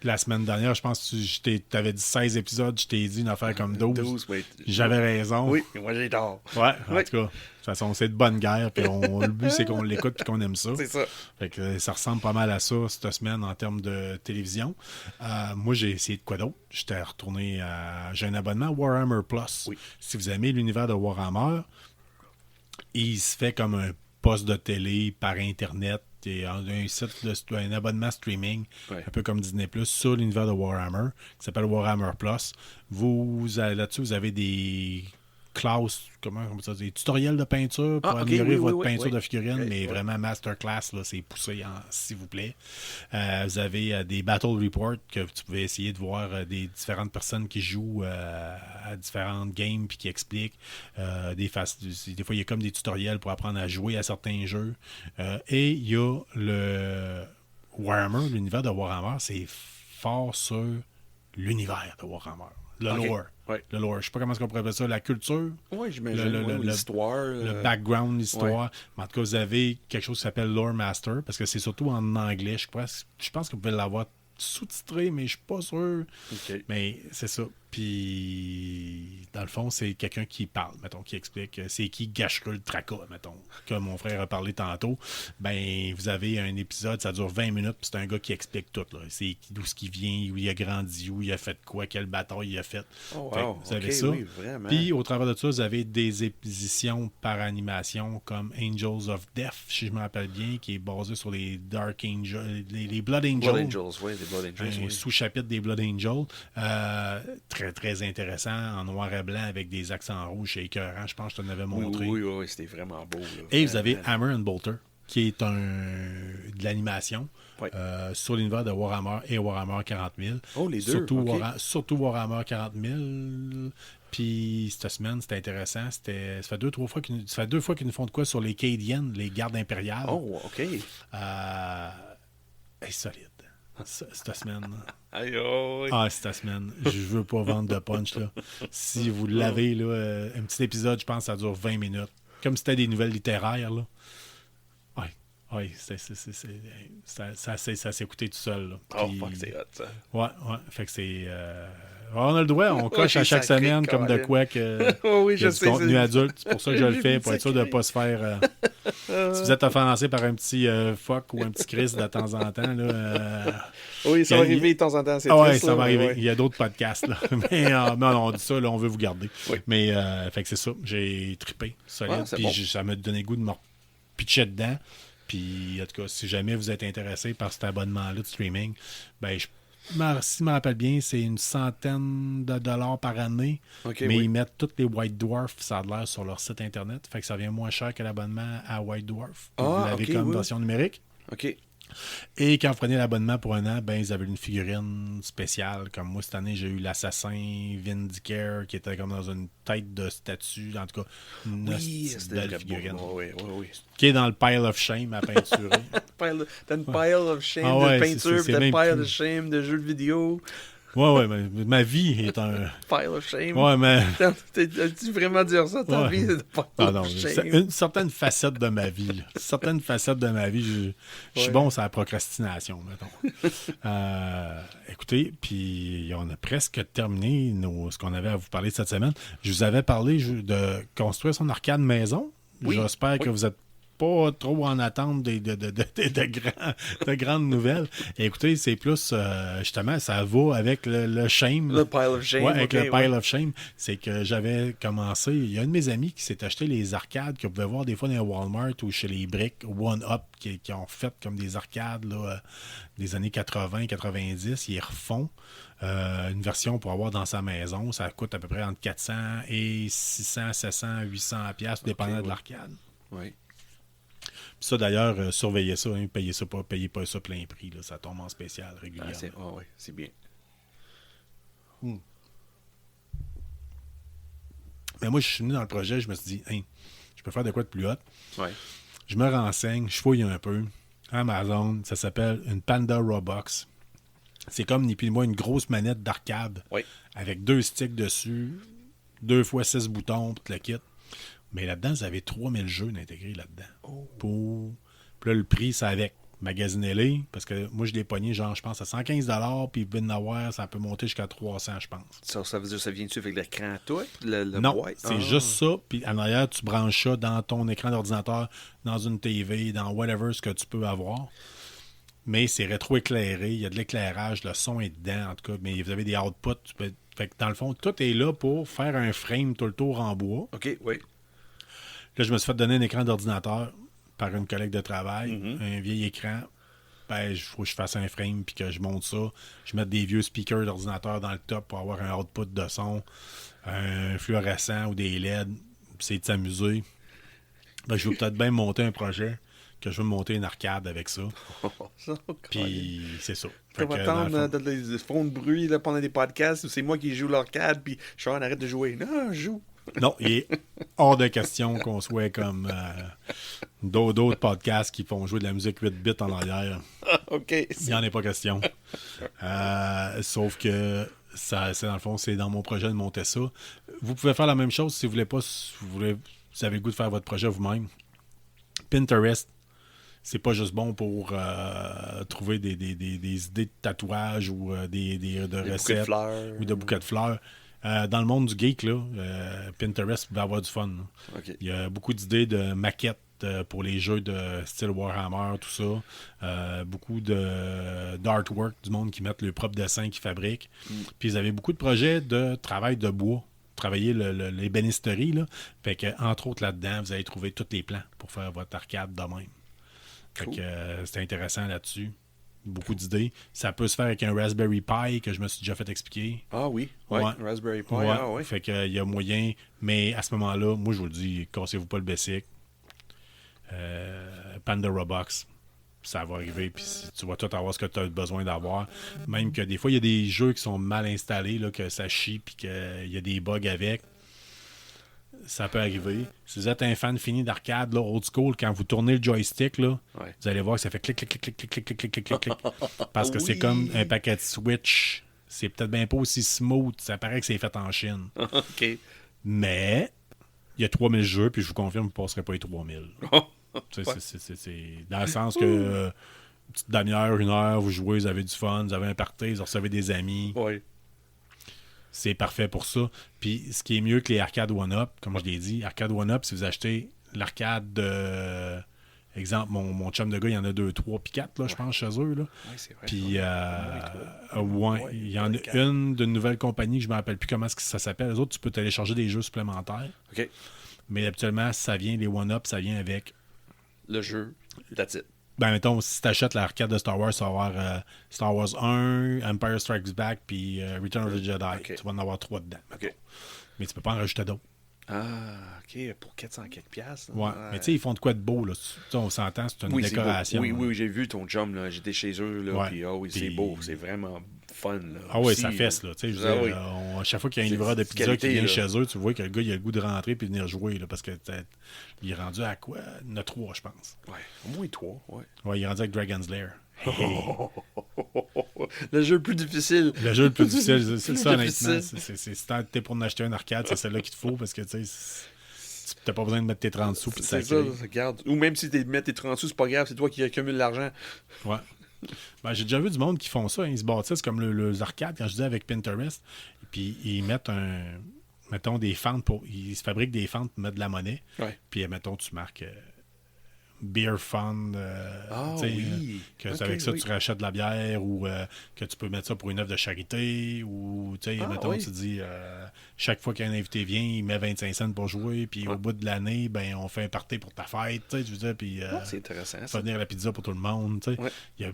la semaine dernière, je pense que tu avais dit 16 épisodes, je t'ai dit une affaire comme 12. 12, oui. J'avais raison. Oui, moi j'ai tort. Ouais, en Oui. tout cas, de toute façon, c'est de bonne guerre. Puis le but, c'est qu'on l'écoute et qu'on aime ça. C'est ça. Fait que ça ressemble pas mal à ça cette semaine en termes de télévision. Moi, j'ai essayé de quoi d'autre? J'étais retourné à... J'ai un abonnement Warhammer Plus. Oui. Si vous aimez l'univers de Warhammer, il se fait comme un poste de télé par Internet et un site, un abonnement streaming, Ouais. un peu comme Disney+, sur l'univers de Warhammer, qui s'appelle Warhammer Plus. Là-dessus, vous avez des classes, comment ça, des tutoriels de peinture pour Ah, ok, améliorer oui, votre oui, peinture oui. de figurines, Ok, mais ouais. vraiment masterclass, là, c'est poussé, s'il vous plaît. Vous avez des battle reports que tu pouvez essayer de voir des différentes personnes qui jouent à différentes games puis qui expliquent. Des fois, il y a comme des tutoriels pour apprendre à jouer à certains jeux. Et il y a le l'univers de Warhammer, c'est fort sur l'univers de Warhammer. Le Ok. lore. Ouais. Le lore. Je sais pas comment est-ce qu'on pourrait appeler ça. La culture. Oui, j'imagine. Le- L'histoire. Le background, l'histoire. Mais en tout cas, vous avez quelque chose qui s'appelle Lore Master, parce que c'est surtout en anglais. Je pense que vous pouvez l'avoir sous-titré, mais je suis pas sûr. OK. Mais c'est ça. Puis, dans le fond, c'est quelqu'un qui parle, mettons, qui explique c'est qui Gashka Traka, mettons, comme mon frère a parlé tantôt. Ben, vous avez un épisode, ça dure 20 minutes, puis c'est un gars qui explique tout, là. C'est d'où ce qui vient, où il a grandi, où il a fait quoi, quelle bataille il a fait. Oh, Fait que wow. vous avez OK, ça. oui, vraiment. Puis, au travers de ça, vous avez des éditions par animation comme Angels of Death, si je me rappelle bien, qui est basé sur les Dark Angels, les Blood Angels. Blood Angels, oui, les Blood Angels. Un Oui. sous-chapitre des Blood Angels. Très, très intéressant, en noir et blanc, avec des accents rouges, c'est écœurant. Je pense que je te l'avais Oui, montré. oui, c'était vraiment beau. Là, Et vous vraiment. avez Hammer and Bolter, qui est de l'animation Ouais. sur l'univers de Warhammer et Warhammer 40 000. Oh, les deux, Surtout, ok. surtout Warhammer 40 000. Puis cette semaine, c'était intéressant. Ça fait deux fois qu'ils nous font de quoi sur les Cadians, les gardes impériales. Oh, OK. C'est solide. Cette semaine. Aïe, oh, Ah, cette semaine. Je veux pas vendre de punch, là. Si vous l'avez, là, un petit épisode, je pense que ça dure 20 minutes. Comme si c'était des nouvelles littéraires, là. Oui, ça s'est écouté tout seul, là. Oh, Puis- fuck, c'est hot, ça. Ouais. Fait que c'est... on a le droit, on coche Ouais, à chaque sacré, semaine comme de Colin. quoi que... Oh, oui, il y a je du sais. contenu adulte. C'est pour ça que je le fais, pour être sûr de ne Sacré. pas se faire... si vous êtes offensé par un petit fuck ou un petit Chris de temps en temps, là... Oui, ça va il y a- arriver de temps en temps. C'est Ah ouais, triste, ça là, va mais arriver. ouais. Il y a d'autres podcasts, là. Mais non, on dit ça, là, on veut vous garder. Oui. Mais, fait que c'est ça. J'ai trippé, solide. Ah, c'est Puis bon. ça m'a donné le goût de me pitcher dedans. Puis, en tout cas, si jamais vous êtes intéressé par cet abonnement-là de streaming, ben, si je me rappelle bien, c'est une centaine de dollars par année. OK, mais oui. ils mettent tous les White Dwarf, ça a l'air, sur leur site Internet. Fait que ça vient moins cher que l'abonnement à White Dwarf. Ah, vous l'avez OK, comme oui. version numérique. OK. Et quand vous prenez l'abonnement pour un an, ben, ils avaient une figurine spéciale. Comme moi, cette année, j'ai eu l'assassin Vindicare qui était comme dans une tête de statue. En tout cas, une Oui, hostie de c'était belle très figurine. beau. Oui, oui, oui. Qui est dans le pile of shame à peinturer. T'as une pile of shame Ah ouais, de c'est peinture, puis t'as une même pile plus- of shame de jeux de vidéo. Ouais, ma vie est un... Pile of shame. Ouais, mais... As-tu vraiment dire ça, ta Ouais. vie? De pile Ah non, of c'est shame. une certaine facette de ma vie. Là. Certaines facettes de ma vie, je suis Ouais. bon sur la procrastination, mettons. Écoutez, puis on a presque terminé ce qu'on avait à vous parler cette semaine. Je vous avais parlé de construire son arcade maison. Oui, J'espère que oui. vous êtes pas trop en attente de grandes nouvelles. Et écoutez, c'est plus, justement, ça va avec le shame. Le pile of shame. Ouais, avec ok, le pile of shame, c'est que j'avais commencé. Il y a un de mes amis qui s'est acheté les arcades qu'on pouvait voir des fois dans les Walmart ou chez les Brick One Up qui ont fait comme des arcades là, des années 80-90. Ils refont une version pour avoir dans sa maison. Ça coûte à peu près entre 400 et 600, 700, 800 pièces dépendant de ouais. l'arcade. Oui. Puis ça, d'ailleurs, surveillez ça. Hein, payez pas ça plein prix. Là, ça tombe en spécial régulièrement. C'est bien. Mais moi, je suis venu dans le projet, je me suis dit, hein, je peux faire de quoi de plus hot. Ouais. Je me renseigne, je fouille un peu. Amazon, ça s'appelle une Panda Robux. C'est comme, ni plus ni moins, une grosse manette d'arcade Oui. avec 2 sticks dessus, 2 x 6 boutons, tout le kit. Mais là-dedans, vous avez 3000 jeux intégrés là-dedans. Puis là, le prix, c'est avec. Magasinez-les, parce que moi, je l'ai pogné, genre, je pense, à 115$, puis Ben Naware, ça peut monter jusqu'à 300$, je pense. Ça veut dire, ça vient-tu avec l'écran, toi? Le Non, boîte? c'est juste ça. Puis en arrière, tu branches ça dans ton écran d'ordinateur, dans une TV, dans whatever ce que tu peux avoir. Mais c'est rétroéclairé, il y a de l'éclairage, le son est dedans, en tout cas. Mais vous avez des outputs. Fait que dans le fond, tout est là pour faire un frame tout le tour en bois. OK, oui. Là, je me suis fait donner un écran d'ordinateur par une collègue de travail, un vieil écran. Ben, il faut que je fasse un frame puis que je monte ça. Je mette des vieux speakers d'ordinateur dans le top pour avoir un output de son, un fluorescent ou des LED. C'est de s'amuser. Ben, je vais peut-être bien monter un projet que je veux monter une arcade avec ça. Puis c'est ça. Tu vas Fait que, dans le attendre fond- des fonds de bruit là, pendant des podcasts où c'est moi qui joue l'arcade, puis je suis en arrête de jouer. Non, je joue. Non, il est hors de question qu'on soit comme d'autres podcasts qui font jouer de la musique 8 bits en arrière. OK. Il n'y en est pas question. Sauf que Ça, c'est dans le fond, c'est dans mon projet de monter ça. Vous pouvez faire la même chose si vous voulez pas, si vous avez le goût de faire votre projet vous-même. Pinterest, c'est pas juste bon pour trouver des idées de tatouages ou de Des bouquets de recettes fleurs. ou de bouquets de fleurs. Dans le monde du geek, là, Pinterest va avoir du fun. Là. OK. Il y a beaucoup d'idées de maquettes pour les jeux de style Warhammer, tout ça. Beaucoup d'artwork, du monde qui mettent le propre dessin qu'ils fabriquent. Puis ils avaient beaucoup de projets de travail de bois. Travailler l'ébénisterie. Là. Fait que, entre autres, là-dedans, vous allez trouver tous les plans pour faire votre arcade de même. Fait Cool. que c'était intéressant là-dessus. Beaucoup d'idées. Ça peut se faire avec un Raspberry Pi que je me suis déjà fait expliquer. Ah oui, ouais. Ouais. Raspberry Pi, Ouais. ah oui. Fait qu'il y a moyen, mais à ce moment-là, moi je vous le dis, cassez-vous pas le basic. Pandora Box, ça va arriver, puis tu vas tout avoir ce que tu as besoin d'avoir. Même que des fois, il y a des jeux qui sont mal installés, là, que ça chie, puis qu'il y a des bugs avec. Ça peut arriver. Si vous êtes un fan fini d'arcade, là, old school, quand vous tournez le joystick, là, Ouais. vous allez voir que ça fait clic, clic, clic, clic, clic, clic, clic, clic, clic, clic, clic. Parce que c'est Oui. comme un paquet de Switch. C'est peut-être bien pas aussi smooth. Ça paraît que c'est fait en Chine. OK. Mais il y a 3000 jeux, puis je vous confirme, vous ne passerez pas les 3000. C'est dans le sens que une petite demi-heure, 1 heure, vous jouez, vous avez du fun, vous avez un party, vous recevez des amis. Oui. C'est parfait pour ça. Puis ce qui est mieux que les arcades one-up, comme je l'ai dit, arcade one-up, si vous achetez l'arcade de... Exemple, mon chum de gars, il y en a 2, 3, puis 4, là, je pense, chez eux. Là. Oui, c'est vrai. Puis, Ouais, il y en a 4. une d'une nouvelle compagnie, je ne me rappelle plus comment ça s'appelle. Les autres, tu peux télécharger des jeux supplémentaires. OK. Mais habituellement, ça vient, les one-up, ça vient avec... Le jeu, that's it. Ben, mettons, si tu achètes l'arcade de Star Wars, ça va avoir Star Wars 1, Empire Strikes Back, puis Return of the Jedi. OK. Tu vas en avoir 3 dedans. OK. Mais tu peux pas en rajouter d'autres. Ah, OK, pour 400 quelques piastres. Ouais. Mais tu sais, ils font de quoi de beau, là. Tu sais, on s'entend, c'est une oui, c'est beau. décoration. Oui, là. oui, j'ai vu ton chum, là. J'étais chez eux, là. Ouais. Puis, ah oui, c'est Puis- beau. C'est vraiment fun, là. Ah oui, Aussi, ça fesse, là. Tu sais, je veux Ah dire, oui. à chaque fois qu'il y a un C'est- livreur de c'est pizza qualité, qui vient là. chez eux, tu vois que le gars, il a le goût de rentrer puis venir jouer, là, parce que il est rendu à quoi? Il y en a 3, je pense. Ouais, au moins 3, ouais. Ouais, il est rendu avec Dragon's Lair. Hey. Le jeu le plus difficile. Le jeu le plus difficile, c'est Plus ça, difficile. honnêtement. Si t'es pour en acheter un arcade, c'est celle-là qu'il te faut, parce que, tu sais, t'as pas besoin de mettre tes 30 sous puis de C'est ça, sacrer. regarde. Ou même si tu mets tes 30 sous, c'est pas grave, c'est toi qui accumules l'argent. Ouais. Ben, j'ai déjà vu du monde qui font ça. Hein. Ils se bâtissent comme les arcades, quand je dis avec Pinterest. Puis ils mettent mettons, des fentes pour. Ils se fabriquent des fentes pour mettre de la monnaie. Ouais. Puis, mettons, tu marques Beer Fund. Ah tu sais, oui. que Ok, avec ça, oui. tu rachètes de la bière ou que tu peux mettre ça pour une œuvre de charité. Ou, tu sais, Ah, mettons, oui. tu dis chaque fois qu'un invité vient, il met 25 cents pour jouer. Puis, au bout de l'année, ben, on fait un party pour ta fête. Tu sais, je veux dire, puis. Ah, c'est intéressant, Faire ça. venir la pizza pour tout le monde. Tu sais. Ouais. Il y a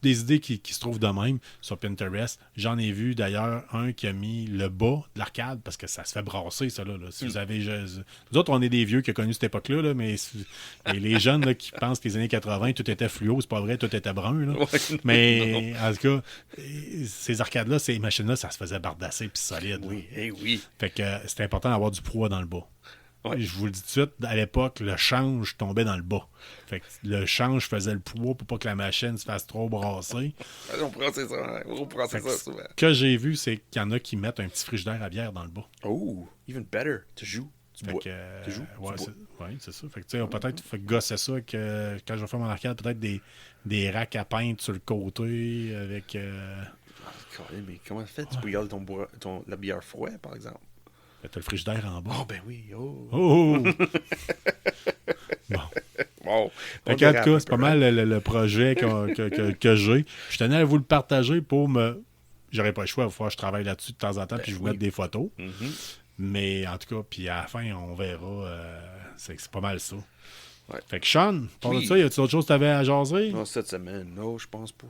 des idées qui se trouvent de même sur Pinterest. J'en ai vu d'ailleurs un qui a mis le bas de l'arcade parce que ça se fait brasser, ça. Là. Si vous avez. Nous autres, on est des vieux qui ont connu cette époque-là, là, mais les jeunes là, qui pensent que les années 80, tout était fluo, c'est pas vrai, tout était brun. Là. Ouais, Mais en tout cas, ces arcades-là, ces machines-là, ça se faisait bardasser puis solide. là. Oui, eh oui. Fait que c'était important d'avoir du poids dans le bas. Ouais. Je vous le dis tout de suite, à l'époque, le change tombait dans le bas. Fait que le change faisait le poids pour pas que la machine se fasse trop brasser. On prend ça, on prend Fait ça que souvent. ce que j'ai vu, c'est qu'il y en a qui mettent un petit frigidaire à bière dans le bas. Oh, even better. Tu joues, tu Fait bois. que, Tu joues, ouais, tu bois. c'est ça. Fait que, tu sais, on peut-être fait gosser ça que quand je vais faire mon arcade, peut-être des racks à peindre sur le côté avec. Ah, Colin, mais comment ça fait? Tu peux garder la bière froide, par exemple. T'as le frigidaire en bas. Oh, ben oui. Oh. Oh! Bon. Bon. Fait qu'en tout cas, c'est pas mal le projet que j'ai. Je tenais à vous le partager pour me. J'aurais pas le choix, il va falloir que je travaille là-dessus de temps en temps, puis je vous oui. mette des photos. Mm-hmm. Mais en tout cas, puis à la fin, on verra. C'est pas mal ça. Ouais. Fait que Sean, pour Oui. ça, y a-t-il autre chose que tu avais à jaser? Non, cette semaine. Non, je pense pas.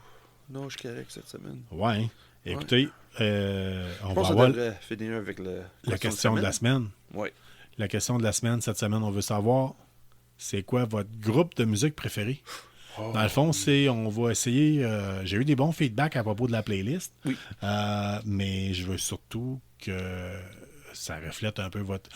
Non, je suis correct cette semaine. Ouais. hein. Écoutez, on Je va pense avoir qu'on devrait finir avec la question de la semaine. Oui. La question de la semaine, cette semaine, on veut savoir c'est quoi votre groupe de musique préféré? Oh, Dans le fond, on va essayer. J'ai eu des bons feedbacks à propos de la playlist. Oui. Mais je veux surtout que ça reflète un peu votre.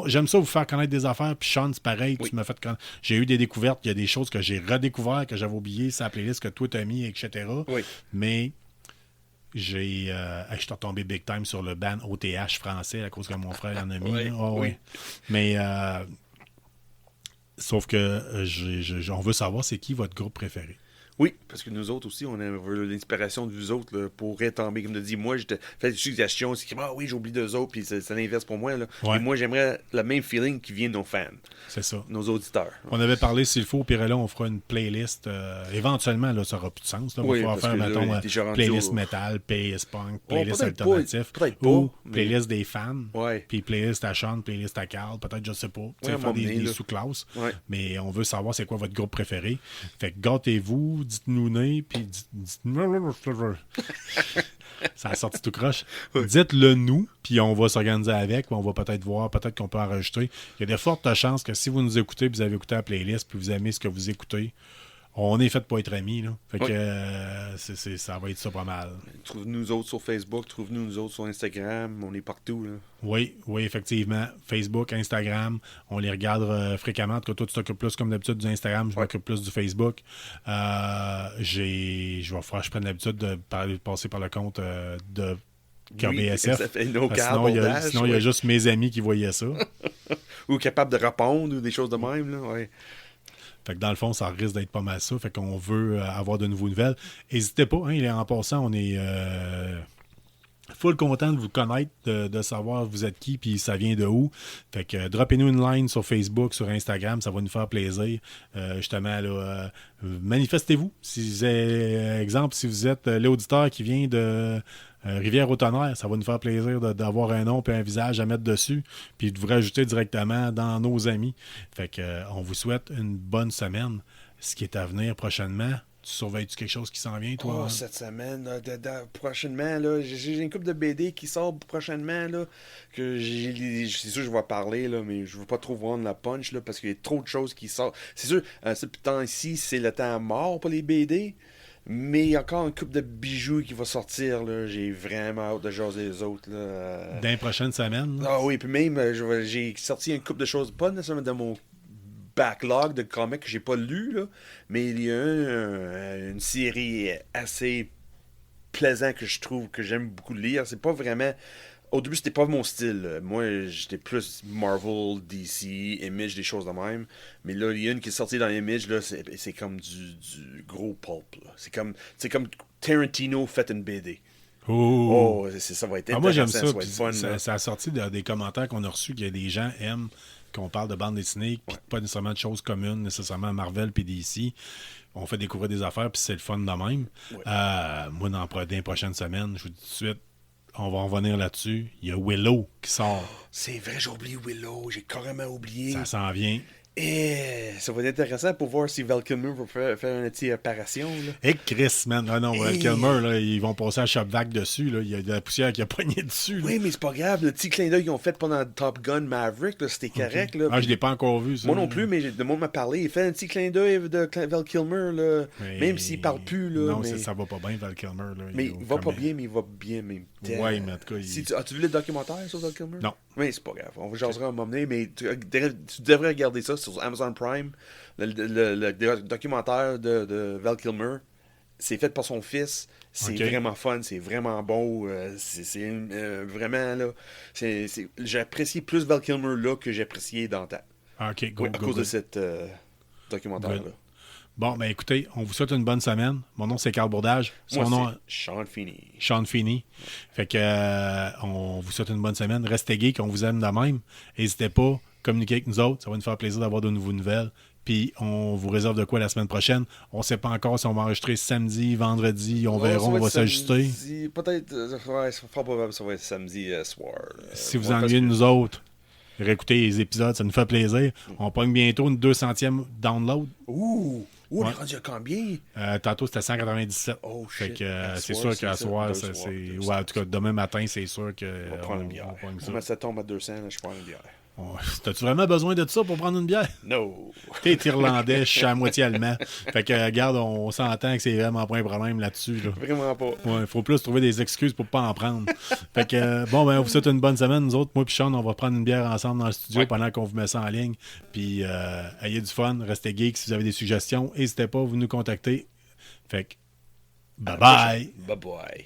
J'aime ça vous faire connaître des affaires. Puis Sean, c'est pareil. Oui. Tu m'as fait j'ai eu des découvertes. Il y a des choses que j'ai redécouvertes, que j'avais oubliées, sa playlist que toi t'as mis, etc. Oui. Mais je suis retombé big time sur le ban OTH français à cause que mon frère en a mis. Ouais, là. Ah, oui. ouais. Mais sauf que on veut savoir c'est qui votre groupe préféré. Oui, parce que nous autres aussi, on a l'inspiration de vous autres là, pour retomber. Comme tu dis, moi, je te fais des suggestions, c'est comme, ah oui, j'oublie d'eux autres, puis c'est l'inverse pour moi. Là. Ouais. Et moi, j'aimerais le même feeling qui vient de nos fans, C'est ça. nos auditeurs. On avait parlé, s'il faut, puis là, on fera une playlist. Éventuellement, là, ça n'aura plus de sens. Là. On Oui, va parce faire, que là, mettons, il est déjà rendu playlist au- metal, playlist punk, playlist peut-être alternatif. peut-être pas, ou mais- playlist des fans. Ouais. Puis playlist à Sean, playlist à Carl. Peut-être, je sais pas. Tu sais, à un faire moment donné, des là. sous-classes. Ouais. Mais on veut savoir c'est quoi votre groupe préféré. Fait que gâtez-vous, dites-nous né, puis dites-nous. Ça a sorti tout croche. Dites-le nous, puis on va s'organiser avec, puis on va peut-être voir, peut-être qu'on peut enregistrer. Il y a de fortes chances que si vous nous écoutez, puis vous avez écouté la playlist, puis vous aimez ce que vous écoutez, on est fait pour être amis. Là. Fait que ça va être ça pas mal. Trouve-nous autres sur Facebook, trouve-nous autres sur Instagram, on est partout. Là. Oui, effectivement. Facebook, Instagram, on les regarde fréquemment. En tout cas, toi, tu t'occupes plus comme d'habitude du Instagram, je m'occupe plus du Facebook. Je prends l'habitude de passer par le compte de KBSF. ça fait nos Sinon, il y a juste mes amis qui voyaient ça. Ou capable de répondre ou des choses de même. Là, ouais. Fait que dans le fond, ça risque d'être pas mal ça. Fait qu'on veut avoir de nouveaux nouvelles. N'hésitez pas, hein, en passant, on est full content de vous connaître, de savoir vous êtes qui, puis ça vient de où. Fait que droppez-nous une line sur Facebook, sur Instagram, ça va nous faire plaisir. Justement, là, manifestez-vous. Exemple, si vous êtes l'auditeur qui vient de Rivière-au-Tonnerre, ça va nous faire plaisir d'avoir un nom et un visage à mettre dessus, puis de vous rajouter directement dans nos amis. Fait que on vous souhaite une bonne semaine. Ce qui est à venir prochainement, tu surveilles-tu quelque chose qui s'en vient, toi? Oh, cette semaine, là, prochainement, là, j'ai une couple de BD qui sort prochainement, là, que c'est sûr que je vais parler, là, mais je veux pas trop vendre la punch, là, parce qu'il y a trop de choses qui sortent. C'est sûr, ce temps ici, c'est le temps mort pour les BD, mais il y a encore une couple de bijoux qui va sortir, là, j'ai vraiment hâte de jaser les autres, là. Dans les prochaines semaines? Là? Ah oui, puis même, j'ai sorti une couple de choses, pas nécessairement de mon backlog de comics que j'ai pas lu, là, mais il y a une série assez plaisante que je trouve que j'aime beaucoup lire. C'est pas vraiment. Au début, c'était pas mon style. Moi, j'étais plus Marvel, DC, Image, des choses de même. Mais là, il y a une qui est sortie dans Image, là, c'est comme du gros pulp. Là. C'est comme Tarantino fait une BD. Oh, ça va être moi, j'aime intéressant, ça. va être fun. là. Ça a sorti des commentaires qu'on a reçus que des gens aiment qu'on parle de bande dessinée, puis pas nécessairement de choses communes, nécessairement Marvel puis DC. On fait découvrir des affaires, puis c'est le fun de même. Ouais. Moi, dans les prochaines semaines, je vous dis tout de suite, on va en revenir là-dessus. Il y a Willow qui sort. C'est vrai, j'ai oublié Willow. J'ai carrément oublié. Ça s'en vient. Et ça va être intéressant pour voir si Val Kilmer va faire une petite apparition. Là. Et Chris, man. Ah non, Kilmer, là, ils vont passer à Shopvac dessus. Là. Il y a de la poussière qui a pogné dessus. Là. Oui, mais c'est pas grave. Le petit clin d'œil qu'ils ont fait pendant Top Gun Maverick, là, c'était correct. Là. Ah, je l'ai pas encore vu, ça. Moi non plus, mais le monde m'a parlé. Il fait un petit clin d'œil de Val Kilmer, là, même s'il parle plus. Là, non, mais... ça va pas bien, Val Kilmer. Là. Mais il va pas bien, mais il va bien même temps. Ouais, mais en tout cas, As-tu vu le documentaire sur Val Kilmer? Non. Mais c'est pas grave. On va jaser un moment donné, mais tu devrais regarder ça sur Amazon Prime. Le documentaire de Val Kilmer. C'est fait par son fils. C'est vraiment fun. C'est vraiment beau. C'est vraiment, là... J'ai apprécié plus Val Kilmer là que j'ai apprécié dans ta. OK, go, à cause de cet documentaire-là. Bon, ben écoutez, on vous souhaite une bonne semaine. Mon nom, c'est Carl Bourdage. Moi, nom, c'est Sean Feeney. Sean Feeney. Fait que on vous souhaite une bonne semaine. Restez geeks, on vous aime de même. N'hésitez pas, communiquez avec nous autres. Ça va nous faire plaisir d'avoir de nouveaux nouvelles. Puis on vous réserve de quoi la semaine prochaine. On ne sait pas encore si on va enregistrer samedi, vendredi. On verra, on va s'ajuster. Peut-être, c'est probable que ça va être samedi soir. Si vous ennuyez de nous autres, réécoutez les épisodes, ça nous fait plaisir. On pogne bientôt une 200e download. Ouh! On est rendu à combien? Tantôt, c'était 197. Oh, fait shit. que c'est sûr qu'à soir, c'est... Ouais, en tout cas, demain matin, c'est sûr que... On va prendre une bière. Comment ça tombe à 200, là, je prends une bière. T'as-tu vraiment besoin de ça pour prendre une bière? No! T'es irlandais, je suis à moitié allemand. Fait que, regarde, on s'entend que c'est vraiment pas un problème là-dessus. Là. Vraiment pas. Ouais, faut plus trouver des excuses pour pas en prendre. Fait que, bon, ben, on vous souhaite une bonne semaine. Nous autres, moi et Sean, on va prendre une bière ensemble dans le studio pendant qu'on vous met ça en ligne. Puis, ayez du fun, restez geeks. Si vous avez des suggestions, n'hésitez pas, vous nous contacter. Fait que, bye-bye. Bye-bye.